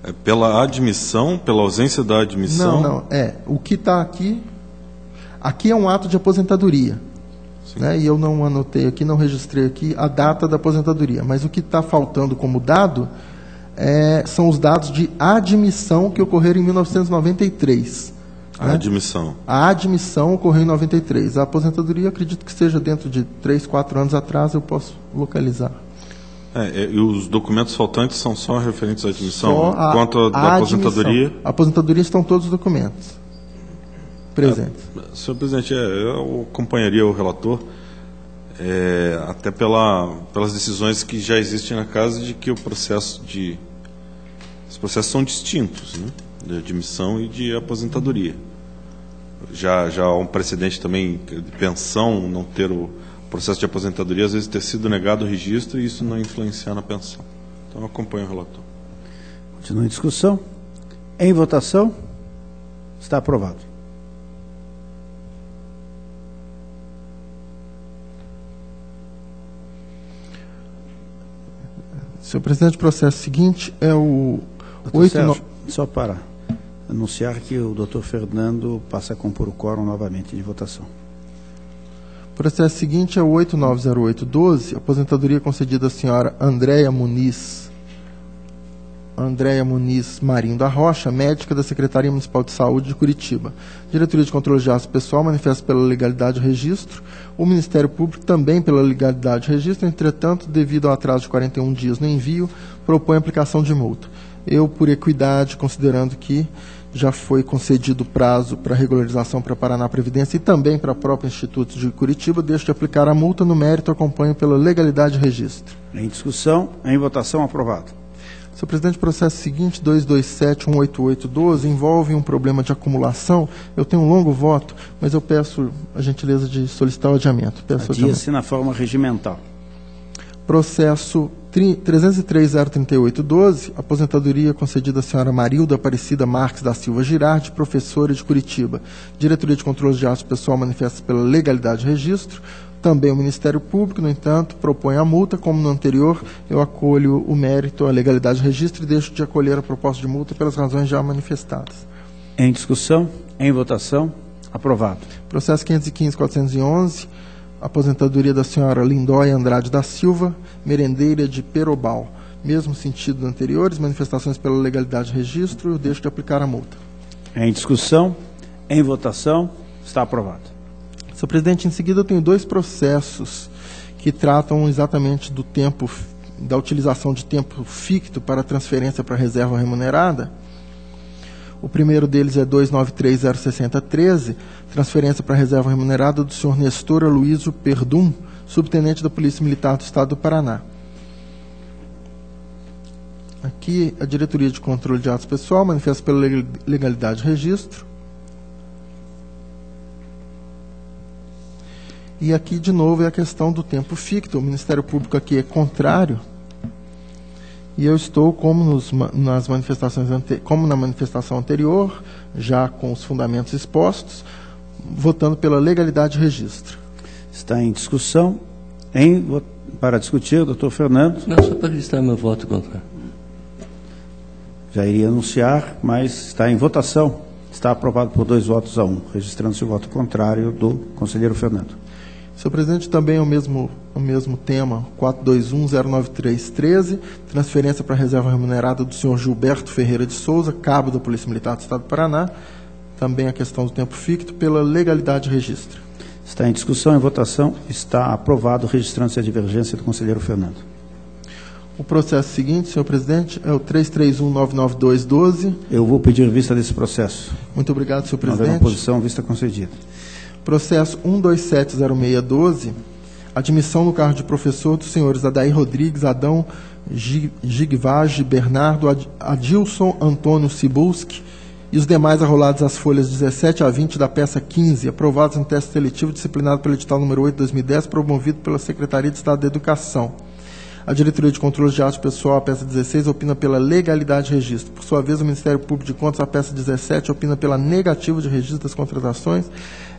É pela admissão, pela ausência da admissão? Não. O que está aqui... Aqui é um ato de aposentadoria. Né? E eu não anotei aqui, não registrei aqui a data da aposentadoria. Mas o que está faltando como dado são os dados de admissão que ocorreram em 1993. A admissão. A admissão ocorreu em 93. A aposentadoria, acredito que seja dentro de 3, 4 anos atrás, eu posso localizar. E os documentos faltantes são só referentes à admissão? Quanto à aposentadoria? A aposentadoria estão todos os documentos presentes. Senhor presidente, eu acompanharia o relator, até pelas decisões que já existem na casa de que os processos são distintos, né? De admissão e de aposentadoria. Já há um precedente também de pensão, não ter o processo de aposentadoria, às vezes ter sido negado o registro e isso não influenciar na pensão. Então eu acompanho o relator. Continua em discussão. Em votação. Está aprovado. Senhor presidente, o processo seguinte é o... Só para anunciar que o doutor Fernando passa a compor o quórum novamente de votação. O processo seguinte é o 890812, aposentadoria concedida à senhora Andréia Muniz Marinho da Rocha, médica da Secretaria Municipal de Saúde de Curitiba. Diretoria de Controle de Gasto Pessoal manifesta pela legalidade do registro. O Ministério Público também pela legalidade do registro. Entretanto, devido ao atraso de 41 dias no envio, propõe a aplicação de multa. Eu, por equidade, considerando que já foi concedido prazo para regularização para Paraná Previdência e também para o próprio Instituto de Curitiba, deixo de aplicar a multa. No mérito, acompanho pela legalidade do registro. Em discussão, em votação, aprovado. Senhor presidente, o processo seguinte, 227-18812, envolve um problema de acumulação. Eu tenho um longo voto, mas eu peço a gentileza de solicitar o adiamento. Adia-se na forma regimental. Processo 303-03812, aposentadoria concedida à senhora Marilda Aparecida Marques da Silva Girardi, professora de Curitiba. Diretoria de Controle de Atos Pessoal manifesta pela legalidade do registro. Também o Ministério Público, no entanto, propõe a multa. Como no anterior, eu acolho o mérito, a legalidade do registro e deixo de acolher a proposta de multa pelas razões já manifestadas. Em discussão, em votação, aprovado. Processo 515-411, aposentadoria da senhora Lindóia Andrade da Silva, merendeira de Perobal. Mesmo sentido dos anteriores, manifestações pela legalidade do registro, eu deixo de aplicar a multa. Em discussão, em votação, está aprovado. Senhor presidente, em seguida eu tenho 2 processos que tratam exatamente do tempo, da utilização de tempo ficto para transferência para reserva remunerada. O primeiro deles é 293-06013, transferência para reserva remunerada do senhor Nestor Aloysio Perdum, subtenente da Polícia Militar do Estado do Paraná. Aqui, a Diretoria de Controle de Atos Pessoal manifesta pela legalidade do registro. E aqui, de novo, é a questão do tempo ficto. O Ministério Público aqui é contrário. E eu estou, como na manifestação anterior, já com os fundamentos expostos, votando pela legalidade de registro. Está em discussão. Para discutir, o doutor Fernando. Não, só para registrar meu voto contra. Já iria anunciar, mas está em votação. Está aprovado por 2 votos a 1, registrando-se o voto contrário do conselheiro Fernando. Senhor presidente, também é o mesmo tema, 421-09313, transferência para a reserva remunerada do senhor Gilberto Ferreira de Souza, cabo da Polícia Militar do Estado do Paraná. Também a questão do tempo ficto pela legalidade de registro. Está em discussão, em votação, está aprovado, registrando-se a divergência do conselheiro Fernando. O processo seguinte, senhor presidente, é o 331-99212. Eu vou pedir vista desse processo. Muito obrigado, senhor presidente. Não haverá oposição, vista concedida. Processo 1270612, admissão no cargo de professor dos senhores Adair Rodrigues, Adão Gigvage, Bernardo, Adilson Antônio Cibulski e os demais arrolados às folhas 17 a 20 da peça 15, aprovados no teste seletivo disciplinado pelo edital número 8 de 2010, promovido pela Secretaria de Estado da Educação. A Diretoria de Controle de Atos Pessoal, a peça 16, opina pela legalidade de registro. Por sua vez, o Ministério Público de Contas, a peça 17, opina pela negativa de registro das contratações,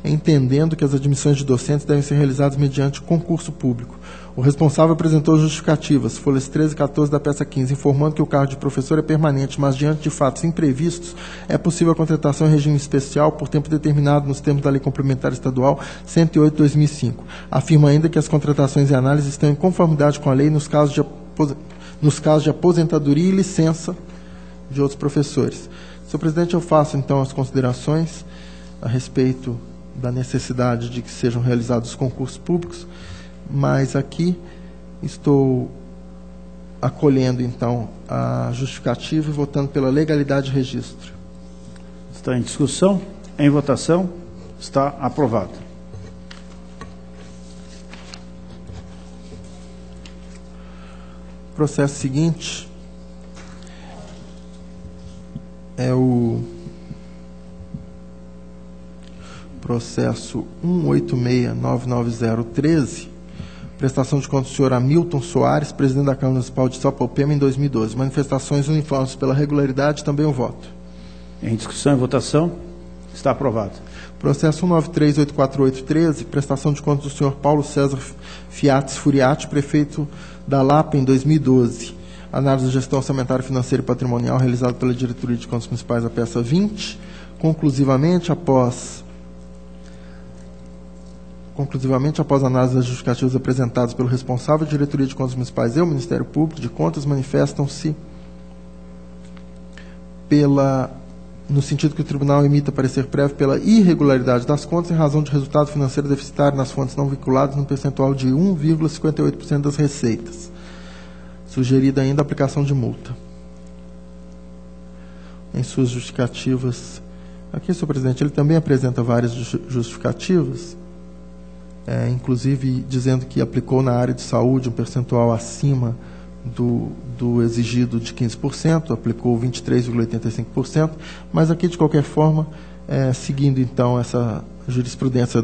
entendendo que as admissões de docentes devem ser realizadas mediante concurso público. O responsável apresentou justificativas, folhas 13 e 14 da peça 15, informando que o cargo de professor é permanente, mas diante de fatos imprevistos, é possível a contratação em regime especial por tempo determinado nos termos da Lei Complementar Estadual 108/2005. Afirma ainda que as contratações e análises estão em conformidade com a lei nos casos de aposentadoria e licença de outros professores. Senhor presidente, eu faço então as considerações a respeito da necessidade de que sejam realizados os concursos públicos, mas aqui estou acolhendo, então, a justificativa e votando pela legalidade de registro. Está em discussão, em votação, está aprovado. O processo seguinte é o processo 186999013, prestação de contas do senhor Hamilton Soares, presidente da Câmara Municipal de Sapopema, em 2012. Manifestações uniformes pela regularidade, também o voto. Em discussão e votação, está aprovado. Processo 193.84813, prestação de contas do senhor Paulo César Fiates Furiati, prefeito da Lapa, em 2012. Análise de gestão orçamentária, financeira e patrimonial, realizada pela Diretoria de Contas Municipais, a peça 20. Conclusivamente, após análise das justificativas apresentadas pelo responsável da Diretoria de Contas Municipais e o Ministério Público de Contas, manifestam-se no sentido que o tribunal emita parecer prévio pela irregularidade das contas em razão de resultado financeiro deficitário nas fontes não vinculadas no percentual de 1,58% das receitas. Sugerida ainda a aplicação de multa. Em suas justificativas, aqui, senhor presidente, ele também apresenta várias justificativas, inclusive dizendo que aplicou na área de saúde um percentual acima do exigido de 15%, aplicou 23,85%, mas aqui, de qualquer forma, seguindo, então, essa jurisprudência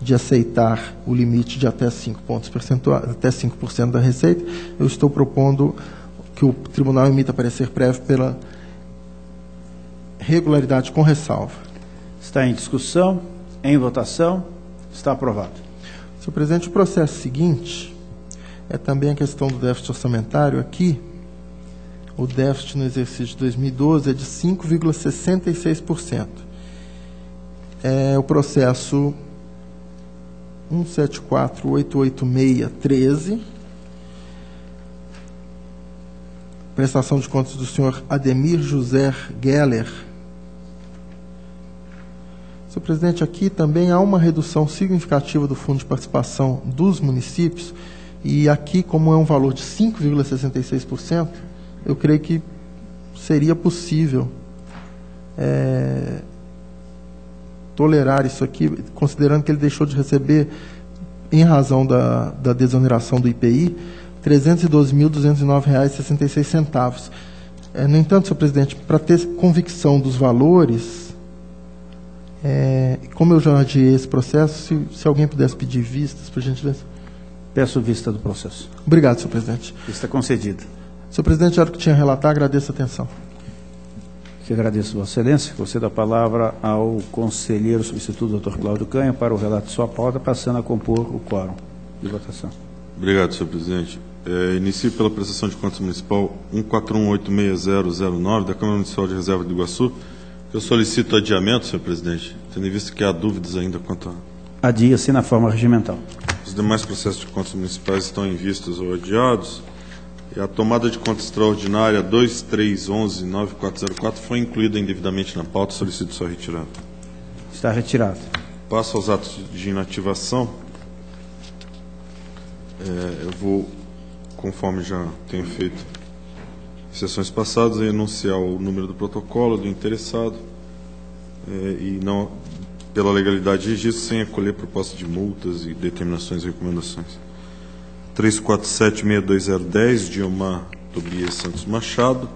de aceitar o limite de até 5 pontos percentuais, até 5% da receita, eu estou propondo que o tribunal emita parecer prévio pela regularidade com ressalva. Está em discussão, em votação, está aprovado. Senhor presidente, o processo seguinte é também a questão do déficit orçamentário. Aqui, o déficit no exercício de 2012 é de 5,66%. É o processo 174.886.13, prestação de contas do senhor Ademir José Geller. Senhor presidente, aqui também há uma redução significativa do fundo de participação dos municípios, e aqui, como é um valor de 5,66%, eu creio que seria possível tolerar isso aqui, considerando que ele deixou de receber, em razão da desoneração do IPI, R$ 312.209,66. No entanto, senhor presidente, para ter convicção dos valores, como eu já adiei esse processo, se alguém pudesse pedir vistas, por gentileza. Peço vista do processo. Obrigado, senhor presidente. Vista concedida. Senhor presidente, era o que tinha a relatar, agradeço a atenção. Que agradeço, Vossa Excelência. Concedo a palavra ao conselheiro substituto, Dr. Cláudio Canha, para o relato de sua pauta, passando a compor o quórum de votação. Obrigado, senhor presidente. Inicio pela prestação de contas municipal 141.86009 da Câmara Municipal de Reserva do Iguaçu. Eu solicito adiamento, senhor presidente, tendo em vista que há dúvidas ainda quanto a... Adia-se na forma regimental. Os demais processos de contas municipais estão em vistas ou adiados. E a tomada de conta extraordinária 2311-9404 foi incluída indevidamente na pauta, solicito sua retirada. Está retirado. Passo aos atos de inativação. Eu vou, conforme já tenho feito em sessões passadas, enunciar o número do protocolo do interessado e não, pela legalidade de registro, sem acolher proposta de multas e determinações e recomendações. 347-62010, Diomar Tobias Santos Machado.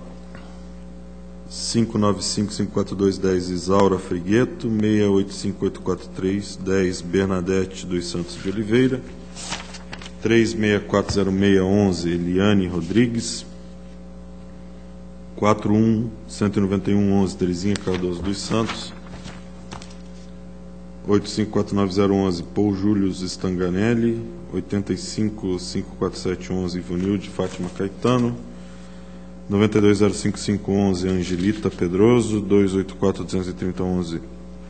595-542-10 Isaura Frigueto, 685-843-10 Bernadette dos Santos de Oliveira, 3640-611 Eliane Rodrigues, 41-191-11 Terezinha Cardoso dos Santos, 8549-011 Paul Július Stanganelli, 85-547-11 Ivonilde Fátima Caetano, 9205-511 Angelita Pedroso, 284-230-11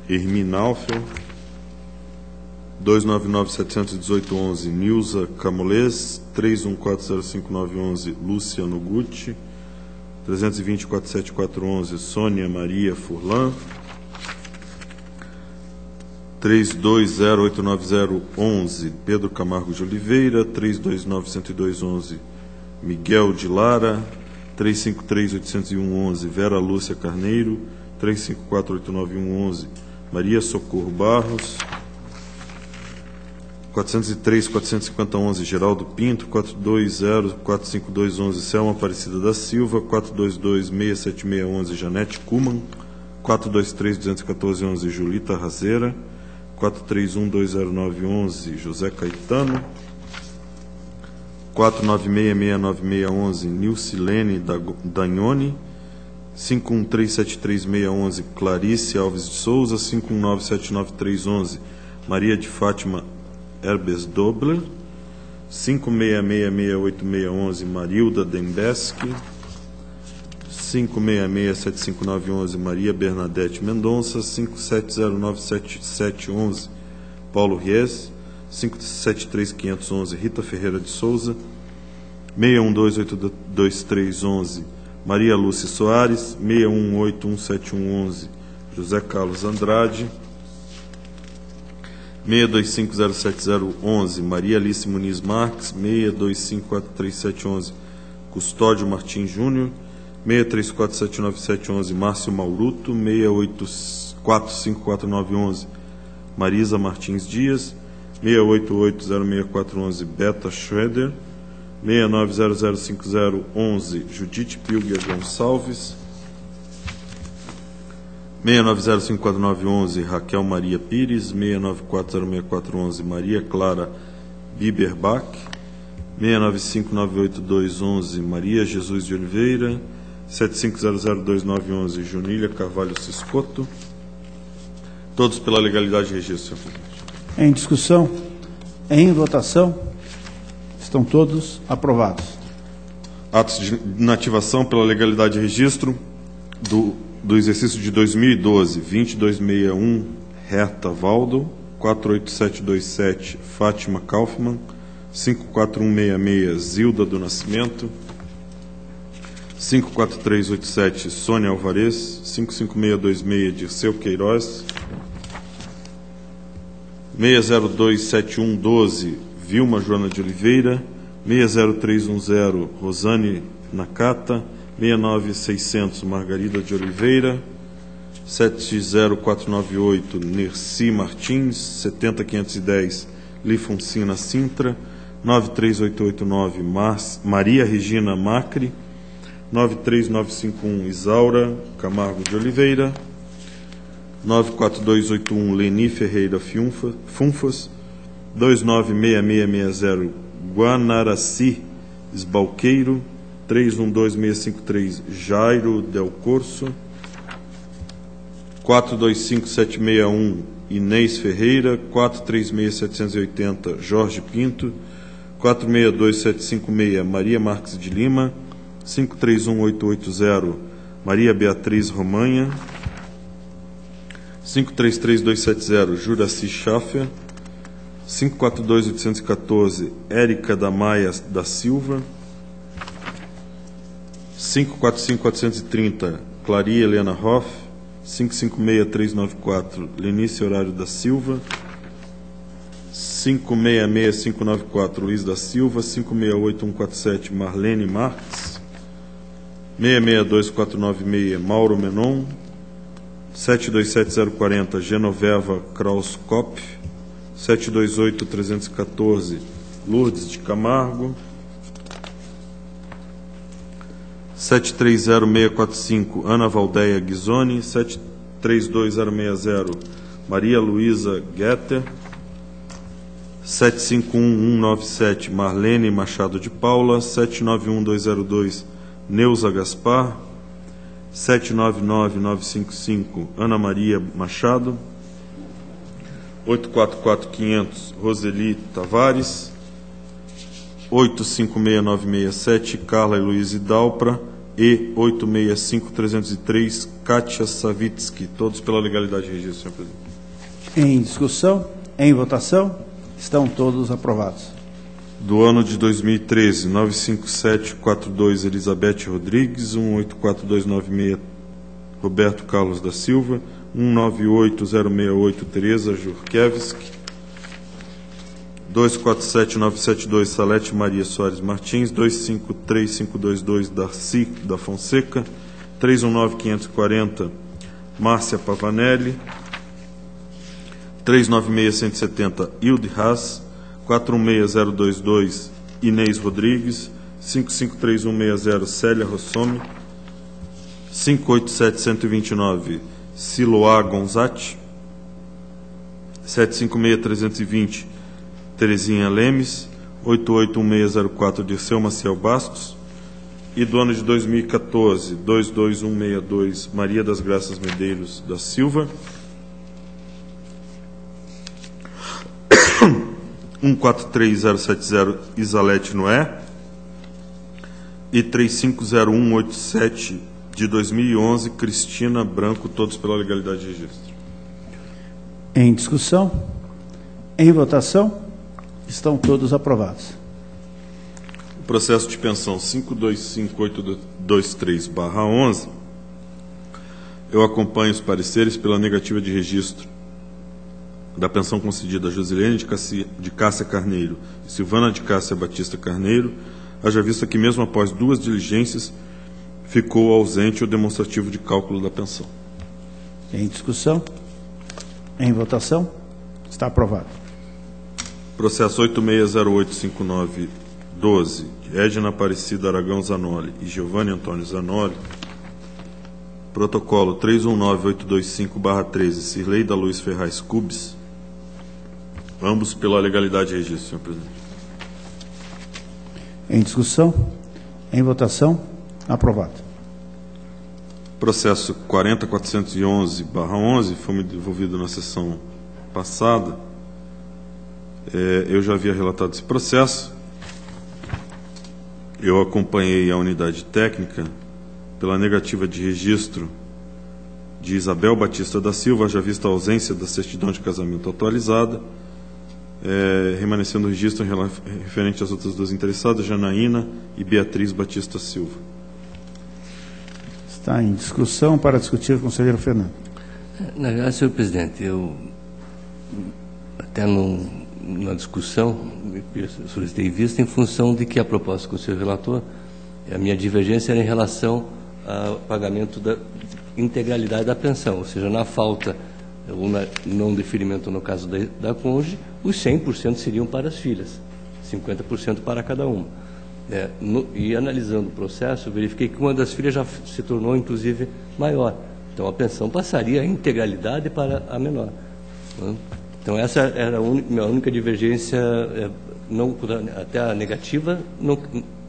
Herminalfel, 299-718-11 Nilza Camolês, 314-05-911 Luciano Gucci, 320-474-11 Sônia Maria Furlan, 320-890-11 Pedro Camargo de Oliveira, 329-102-11 Miguel de Lara, 353-801-11 Vera Lúcia Carneiro, 354-891-11 Maria Socorro Barros, 403-450-11 Geraldo Pinto, 420-452-11 Selma Aparecida da Silva, 422-676-11 Janete Kuman, 423-214-11 Julita Razeira, 431-209-11 José Caetano, 496-696-11 Nilcilene Dagnoni, 513-736-11 Clarice Alves de Souza, 519-793-11 Maria de Fátima Herbes Dobler, 566-686-11 Marilda Dembeski, 566-759-11 Maria Bernadette Mendonça, 57097-11 Paulo Ries, 573-511 Rita Ferreira de Souza, 612-823-11 Maria Lúcia Soares, 618-171-11 José Carlos Andrade, 625-070-11 Maria Alice Muniz Marques, 625-437-11 Custódio Martins Júnior, 634-797-11 Márcio Mauruto, 684-54-9-11 Marisa Martins Dias, 688-064-11 Beta Schroeder, 69-0050-11 Judite Pilger Gonçalves, 69-0549-11 Raquel Maria Pires, 694-064-11 Maria Clara Biberbach, 695-982-11 Maria Jesus de Oliveira, 75-002-911 Junília Carvalho Ciscoto, todos pela legalidade de registro, senhor presidente. Em discussão, em votação, estão todos aprovados. Atos de inativação pela legalidade de registro do exercício de 2012, 2261, Herta Valdo, 48727, Fátima Kaufmann, 54166, Zilda do Nascimento, 54387, Sônia Alvarez, 55626, Dirceu Queiroz, 6027112, Vilma Joana de Oliveira, 60310, Rosane Nakata, 69600, Margarida de Oliveira, 70498, Nerci Martins, 70510, Lifonsina Sintra, 93889, Maria Regina Macri, 93951, Isaura Camargo de Oliveira, 94281, Leni Ferreira Funfas, 296660, Guanaraci Esbalqueiro, 312653, Jairo Del Corso, 425761, Inês Ferreira, 436780, Jorge Pinto, 462756, Maria Marques de Lima, 531880, Maria Beatriz Romanha, 533270, Juraci Schaffer, 542814, Érica da Maia da Silva, 545430, Claria Helena Hoff, 556394, Lenice Horário da Silva, 566594, Luiz da Silva, 568147, Marlene Marques, 662496, Mauro Menon, 727040, Genoveva Krauskopf, 728314, Lourdes de Camargo, 730645, Ana Valdeia Ghisoni. 732060, Maria Luísa Guetter. 751197, Marlene Machado de Paula. 791202, Neuza Gaspar. 799955, Ana Maria Machado. 844500, Roseli Tavares. 856967, Carla Luiz Dalpra. E 865303, Kátia Savitsky, todos pela legalidade de registro, senhor presidente. Em discussão, em votação, estão todos aprovados. Do ano de 2013, 95742, Elizabeth Rodrigues. 184296, Roberto Carlos da Silva. 198068, Tereza Jurkevski. 247972, Salete Maria Soares Martins. 253522, Darcy da Fonseca. 319540, Márcia Pavanelli. 396170, Hilde Haas. 416022, Inês Rodrigues. 553160, Célia Rossome. 587129, Siloá Gonzatti. 756320, Terezinha Lemes. 881604, Dirceu Maciel Bastos. E do ano de 2014, 22162, Maria das Graças Medeiros da Silva. 143070, Isalete Noé. E 350187, de 2011, Cristina Branco, todos pela legalidade de registro. Em discussão, em votação, estão todos aprovados. O processo de pensão 525823/11, eu acompanho os pareceres pela negativa de registro da pensão concedida a Josilene de Cássia Carneiro e Silvana de Cássia Batista Carneiro, haja vista que mesmo após 2 diligências ficou ausente o demonstrativo de cálculo da pensão. Em discussão, em votação, está aprovado. Processo 86085912, de Edna Aparecida Aragão Zanoli e Giovanni Antônio Zanoli. Protocolo 319825/13, Cirlei da Luz Ferraz Cubes. Ambos pela legalidade de registro, senhor presidente. Em discussão, em votação, aprovado. Processo 40411/11, foi devolvido na sessão passada. Eu já havia relatado esse processo. Eu acompanhei a unidade técnica pela negativa de registro de Isabel Batista da Silva, já vista a ausência da certidão de casamento atualizada, remanescendo o registro referente às outras 2 interessadas, Janaína e Beatriz Batista Silva. Está em discussão para discutir o conselheiro Fernando. Na verdade, senhor presidente, eu até na discussão solicitei vista em função de que a proposta do conselheiro relator, a minha divergência era em relação ao pagamento da integralidade da pensão, ou seja, na falta ou não deferimento no caso da cônjuge, os 100% seriam para as filhas, 50% para cada uma. E analisando o processo, eu verifiquei que uma das filhas já se tornou, inclusive, maior. Então, a pensão passaria a integralidade para a menor. Então, essa era a minha única divergência, até a negativa,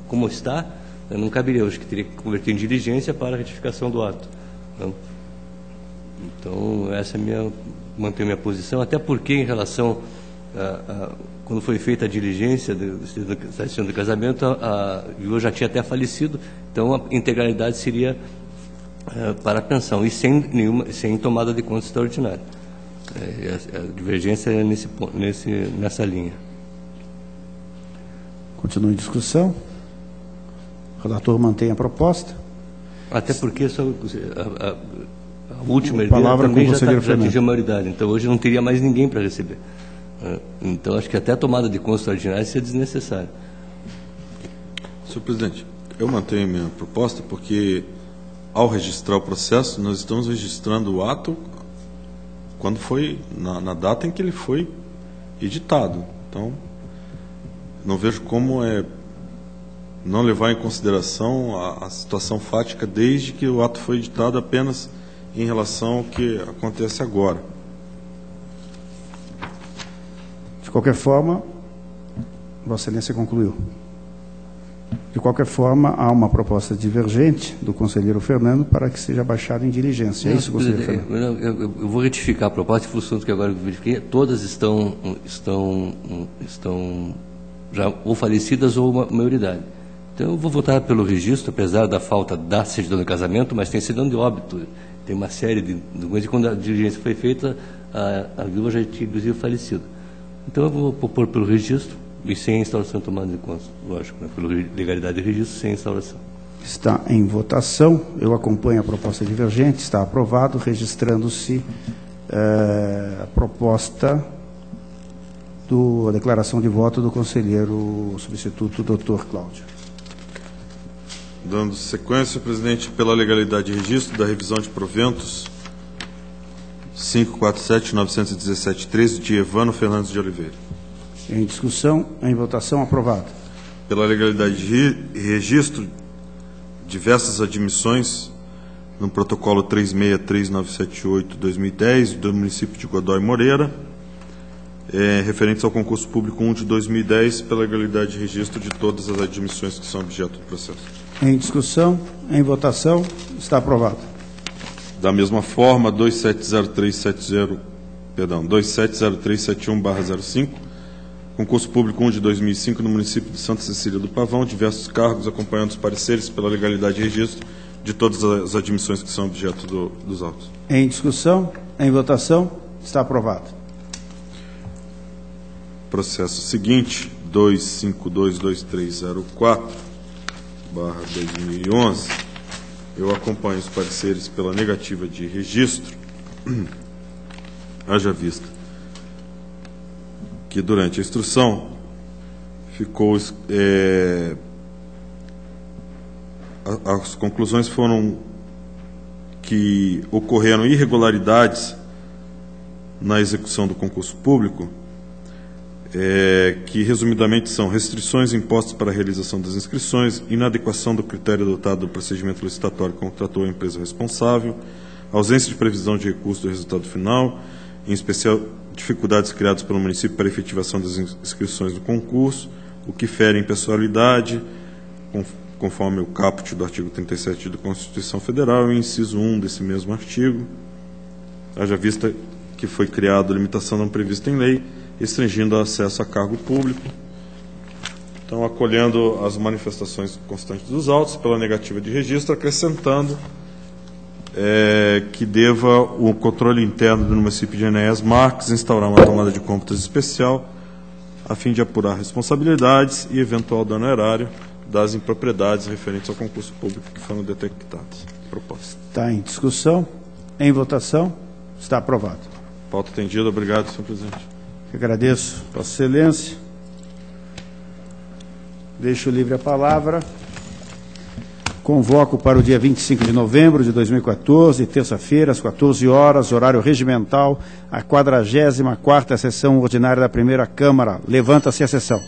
como está, não caberia. Eu acho que teria que converter em diligência para a retificação do ato. Então, essa é manter minha posição, até porque, em relação quando foi feita a diligência da certidão de casamento, a viúva já tinha até falecido, então a integralidade seria para a pensão, e sem tomada de conta extraordinária. A divergência é nessa linha. Continua em discussão. O relator mantém a proposta. Até porque a última palavra também com o já conselheiro atingiu a maioridade, então hoje não teria mais ninguém para receber. Então, acho que até a tomada de conta extraordinária seria desnecessária. Senhor presidente, eu mantenho a minha proposta porque, ao registrar o processo, nós estamos registrando o ato quando foi, na data em que ele foi editado. Então, não vejo como não levar em consideração a situação fática desde que o ato foi editado apenas em relação ao que acontece agora. De qualquer forma, Vossa Excelência concluiu. De qualquer forma, há uma proposta divergente do conselheiro Fernando para que seja baixado em diligência. É isso, conselheiro Fernando? Eu vou retificar a proposta, em função do que agora eu verifiquei. Todas estão já ou falecidas ou maioridade. Então, eu vou votar pelo registro, apesar da falta da certidão de casamento, mas tem certidão de óbito. Tem uma série de documentos, e quando a diligência foi feita, a viúva já tinha, inclusive, falecido. Então, eu vou propor pelo registro e sem a instauração tomada em conta, lógico, né? Pela legalidade de registro, sem instauração. Está em votação. Eu acompanho a proposta divergente. Está aprovado, registrando-se a proposta a declaração de voto do conselheiro substituto, doutor Cláudio. Dando sequência, presidente, pela legalidade de registro da revisão de proventos 547-917-13 de Evano Fernandes de Oliveira. Em discussão, em votação, aprovado. Pela legalidade de registro, diversas admissões no protocolo 363978-2010 do município de Godoy Moreira, referentes ao concurso público 1 de 2010, pela legalidade de registro de todas as admissões que são objeto do processo. Em discussão, em votação, está aprovado. Da mesma forma, 270371/05, concurso público 1 de 2005 no município de Santa Cecília do Pavão, diversos cargos acompanhando os pareceres pela legalidade de registro de todas as admissões que são objeto dos autos. Em discussão, em votação, está aprovado. Processo seguinte, 2522304/2011. Eu acompanho os pareceres pela negativa de registro, haja vista que durante a instrução ficou as conclusões foram que ocorreram irregularidades na execução do concurso público, que resumidamente são restrições impostas para a realização das inscrições, inadequação do critério adotado do procedimento licitatório que contratou a empresa responsável, ausência de previsão de recurso do resultado final, em especial dificuldades criadas pelo município para a efetivação das inscrições do concurso, o que fere em pessoalidade, conforme o caput do artigo 37 da Constituição Federal e inciso 1 desse mesmo artigo, haja vista que foi criada a limitação não prevista em lei, restringindo o acesso a cargo público. Então, acolhendo as manifestações constantes dos autos pela negativa de registro, acrescentando que deva o controle interno do município de Enéas Marques instaurar uma tomada de cômputas especial a fim de apurar responsabilidades e eventual dano erário das impropriedades referentes ao concurso público que foram detectadas. Proposta. Está em discussão, em votação, está aprovado. Pauta atendida. Obrigado, senhor presidente. Agradeço, Vossa Excelência. Deixo livre a palavra. Convoco para o dia 25 de novembro de 2014, terça-feira, às 14 horas, horário regimental, a 44ª sessão ordinária da Primeira Câmara. Levanta-se a sessão.